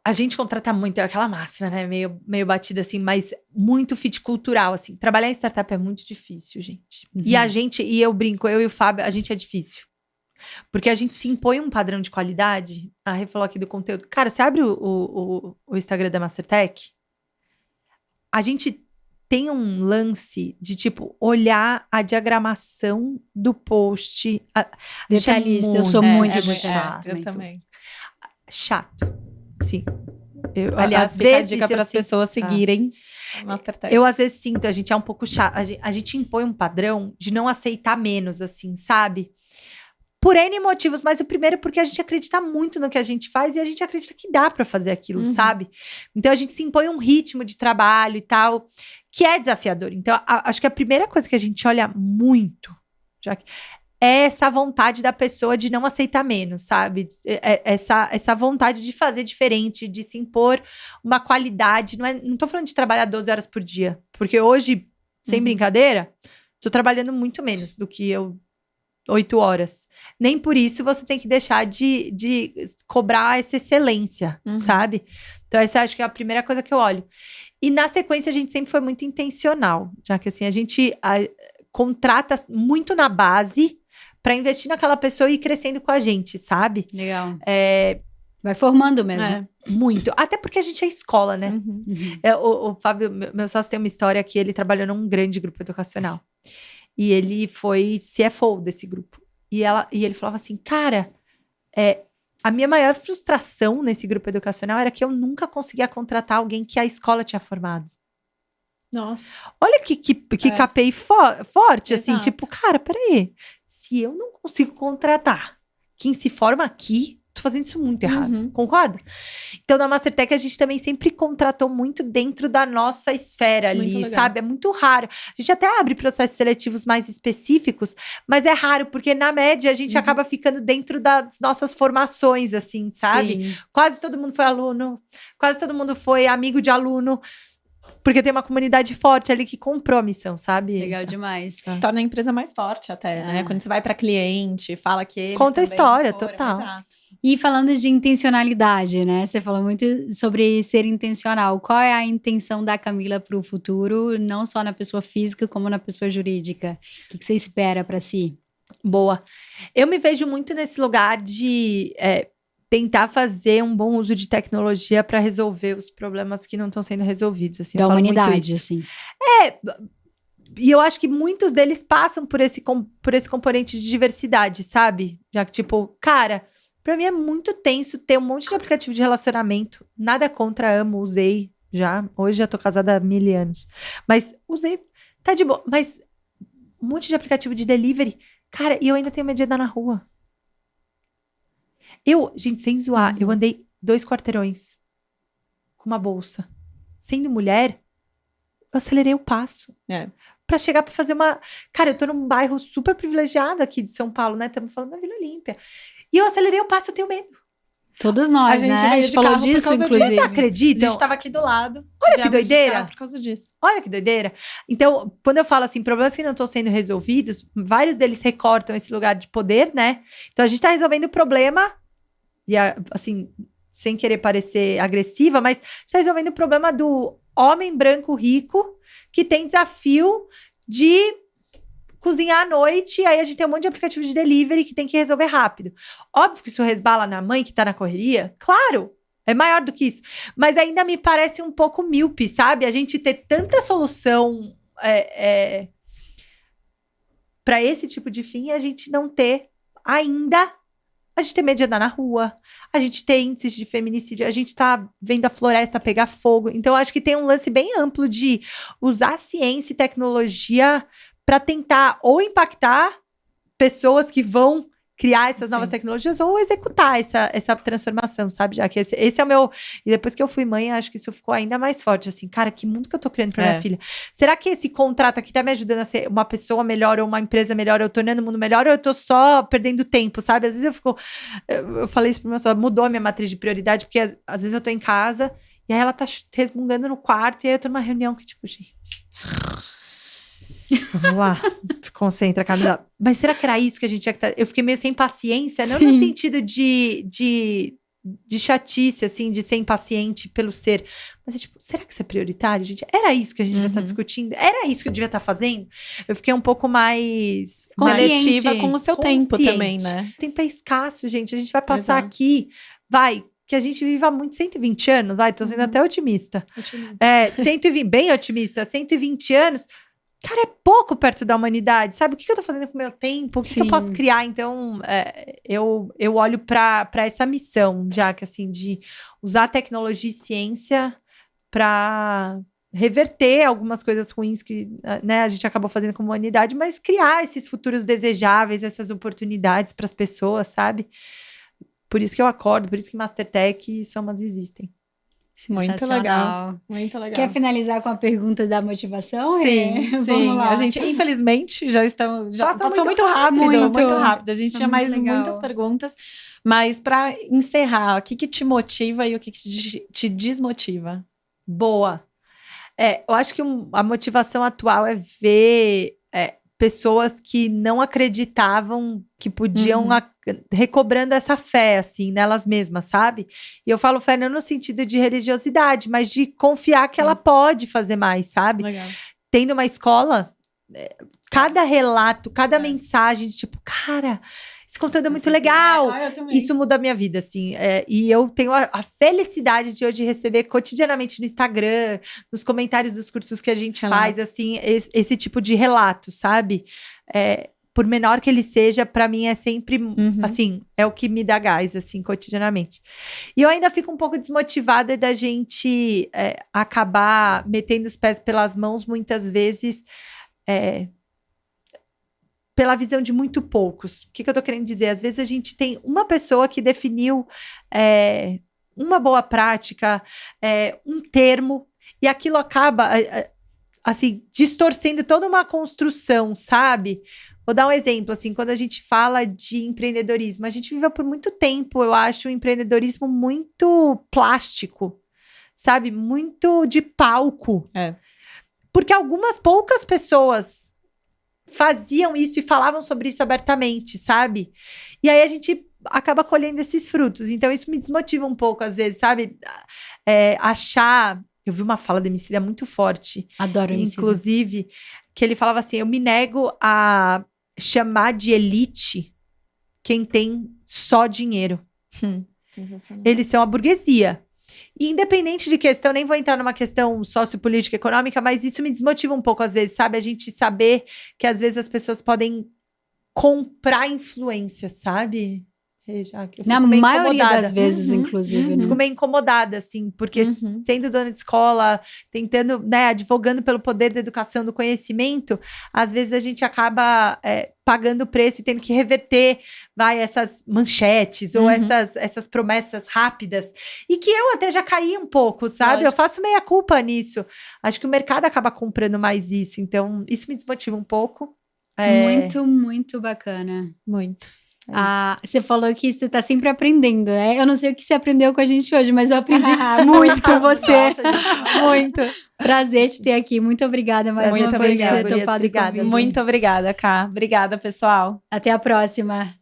A gente contrata muito, é aquela máxima, né? Meio batida assim, mas muito fit cultural, assim. Trabalhar em startup é muito difícil, gente. E eu brinco, eu e o Fábio, a gente é difícil. Porque a gente se impõe um padrão de qualidade. A Rê falou aqui do conteúdo. Cara, você abre o Instagram da Mastertech, a gente tem um lance de, tipo, olhar a diagramação do post. Detalhista, eu sou muito chato. Eu também. Chato, sim. Aliás, às fica a vezes dica para as eu pessoas seguirem a Mastertech. Eu, às vezes, sinto, a gente é um pouco chato. A gente impõe um padrão de não aceitar menos, assim, sabe? Por N motivos, mas o primeiro é porque a gente acredita muito no que a gente faz e a gente acredita que dá pra fazer aquilo, sabe? Então, a gente se impõe um ritmo de trabalho e tal, que é desafiador. Então, acho que a primeira coisa que a gente olha muito, já que é essa vontade da pessoa de não aceitar menos, sabe? Essa vontade de fazer diferente, de se impor uma qualidade. Não tô falando de trabalhar 12 horas por dia, porque hoje, sem brincadeira, tô trabalhando muito menos do que 8 horas. Nem por isso você tem que deixar de cobrar essa excelência, sabe? Então, essa acho que é a primeira coisa que eu olho. E na sequência, a gente sempre foi muito intencional, já que assim, a gente contrata muito na base para investir naquela pessoa e ir crescendo com a gente, sabe? Legal. Vai formando mesmo. Muito. Até porque a gente é escola, né? O Fábio, meu sócio, tem uma história que ele trabalhou num grande grupo educacional. E ele foi CFO desse grupo. E ele falava assim, cara, a minha maior frustração nesse grupo educacional era que eu nunca conseguia contratar alguém que a escola tinha formado. Nossa. Olha que KPI forte, assim, Exato. tipo, cara, peraí. Se eu não consigo contratar quem se forma aqui, tô fazendo isso muito errado. Concorda? Então, na Mastertech, a gente também sempre contratou muito dentro da nossa esfera ali, sabe? É muito raro. A gente até abre processos seletivos mais específicos, mas é raro, porque na média a gente acaba ficando dentro das nossas formações, assim, sabe? Sim. Quase todo mundo foi aluno, quase todo mundo foi amigo de aluno, porque tem uma comunidade forte ali que comprou a missão, sabe? Legal demais. Torna a empresa mais forte até, né? Quando você vai para cliente, fala que eles Conta a também história, foram, total. Exato. E falando de intencionalidade, né? Você falou muito sobre ser intencional. Qual é a intenção da Camila para o futuro, não só na pessoa física, como na pessoa jurídica? O que você espera para si? Boa. Eu me vejo muito nesse lugar de tentar fazer um bom uso de tecnologia para resolver os problemas que não estão sendo resolvidos. Assim, Da eu falo muito humanidade, isso. assim. E eu acho que muitos deles passam por esse componente de diversidade, sabe? Já que, tipo, cara, pra mim é muito tenso ter um monte de aplicativo de relacionamento. Nada contra, amo, usei já. Hoje já tô casada há 1000 anos. Mas usei, tá de boa. Mas um monte de aplicativo de delivery. Cara, e eu ainda tenho medo de andar na rua. Gente, sem zoar, eu andei 2 quarteirões com uma bolsa. Sendo mulher, eu acelerei o passo. Pra chegar pra fazer uma... Cara, eu tô num bairro super privilegiado aqui de São Paulo, né? Estamos falando da Vila Olímpia. E eu acelerei o passo, eu tenho medo. Todos nós, A gente né? A veio gente de falou carro por disso, causa disso. inclusive. Vocês A acreditam? gente tava aqui do lado. Olha que viemos de doideira. carro por causa disso. Olha que doideira. Então, quando eu falo assim, problemas que não estão sendo resolvidos, vários deles recortam esse lugar de poder, né? Então, a gente tá resolvendo o problema, e assim, sem querer parecer agressiva, mas a gente tá resolvendo o problema do homem branco rico que tem desafio de cozinhar à noite, aí a gente tem um monte de aplicativo de delivery que tem que resolver rápido. Óbvio que isso resbala na mãe que tá na correria, claro, é maior do que isso, mas ainda me parece um pouco míope, sabe? A gente ter tanta solução para esse tipo de fim e a gente não ter ainda. A gente tem medo de andar na rua, a gente tem índices de feminicídio, a gente tá vendo a floresta pegar fogo. Então, acho que tem um lance bem amplo de usar ciência e tecnologia para tentar ou impactar pessoas que vão criar essas novas tecnologias ou executar essa transformação, sabe? Já que esse é o meu... E depois que eu fui mãe, acho que isso ficou ainda mais forte, assim. Cara, que mundo que eu tô criando pra minha filha. Será que esse contrato aqui tá me ajudando a ser uma pessoa melhor ou uma empresa melhor, ou tornando o mundo melhor, ou eu tô só perdendo tempo, sabe? Às vezes eu falei isso pro meu sócio, mudou a minha matriz de prioridade, porque às vezes eu tô em casa e aí ela tá resmungando no quarto e aí eu tô numa reunião que, tipo, gente... Vamos lá, concentra, Camila. Mas será que era isso que a gente tinha que... Eu fiquei meio sem paciência, não no sentido de de chatice, assim, de ser impaciente pelo ser. Mas é tipo, será que isso é prioritário, gente? Era isso que a gente devia estar discutindo? Era isso que eu devia estar fazendo? Eu fiquei um pouco mais... Seletiva com o seu tempo também, né? O tempo é escasso, gente. A gente vai passar Exato. aqui, que a gente viva muito 120 anos, tô sendo até otimista. 120, bem otimista, 120 anos... Cara, é pouco perto da humanidade, sabe? O que eu tô fazendo com o meu tempo? O que eu posso criar? Então, eu olho para essa missão, já que assim, de usar tecnologia e ciência para reverter algumas coisas ruins que, né, a gente acabou fazendo com a humanidade, mas criar esses futuros desejáveis, essas oportunidades para as pessoas, sabe? Por isso que eu acordo, por isso que Mastertech e Somas existem. Muito legal. Muito legal. Quer finalizar com a pergunta da motivação? Sim, Vamos lá. A gente, infelizmente, já passou muito rápido, muito rápido. A gente tinha mais muitas perguntas, mas para encerrar, o que te motiva e o que te desmotiva? Boa. Eu acho que a motivação atual é ver pessoas que não acreditavam que podiam recobrando essa fé, assim, nelas mesmas, sabe? E eu falo fé não no sentido de religiosidade, mas de confiar que ela pode fazer mais, sabe? Legal. Tendo uma escola, cada relato, cada mensagem, de tipo, cara, esse conteúdo é muito legal. Isso muda a minha vida, assim. E eu tenho a felicidade de hoje receber cotidianamente no Instagram, nos comentários dos cursos que a gente faz, assim, esse tipo de relato, sabe? Por menor que ele seja, para mim é sempre, assim, é o que me dá gás, assim, cotidianamente. E eu ainda fico um pouco desmotivada da gente acabar metendo os pés pelas mãos, muitas vezes, pela visão de muito poucos. O que eu tô querendo dizer? Às vezes a gente tem uma pessoa que definiu uma boa prática, um termo, e aquilo acaba, assim, distorcendo toda uma construção, sabe? Vou dar um exemplo, assim, quando a gente fala de empreendedorismo, a gente viveu por muito tempo, eu acho, um empreendedorismo muito plástico, sabe? Muito de palco. Porque algumas poucas pessoas faziam isso e falavam sobre isso abertamente, sabe? E aí a gente acaba colhendo esses frutos. Então isso me desmotiva um pouco, às vezes, sabe? Achar... Eu vi uma fala do Emicida muito forte. Adoro o Emicida. Inclusive, que ele falava assim, eu me nego a chamar de elite quem tem só dinheiro. Sensacional. Eles são a burguesia. E independente de questão, nem vou entrar numa questão sociopolítica, econômica, mas isso me desmotiva um pouco às vezes, sabe? A gente saber que às vezes as pessoas podem comprar influência, sabe? Na maioria das vezes, inclusive, né? Fico meio incomodada, assim, porque sendo dona de escola, tentando, né, advogando pelo poder da educação, do conhecimento, às vezes a gente acaba pagando o preço e tendo que reverter, essas manchetes ou essas promessas rápidas, e que eu até já caí um pouco, sabe? Lógico. Eu faço meia culpa nisso. Acho que o mercado acaba comprando mais isso, então isso me desmotiva um pouco. Muito, muito bacana. Muito. Você falou que você tá sempre aprendendo, né? Eu não sei o que você aprendeu com a gente hoje, mas eu aprendi muito com você. Nossa, muito. Prazer te ter aqui. Muito obrigada mais uma vez por ter topado comigo. Muito obrigada, Ká. Obrigada, pessoal. Até a próxima.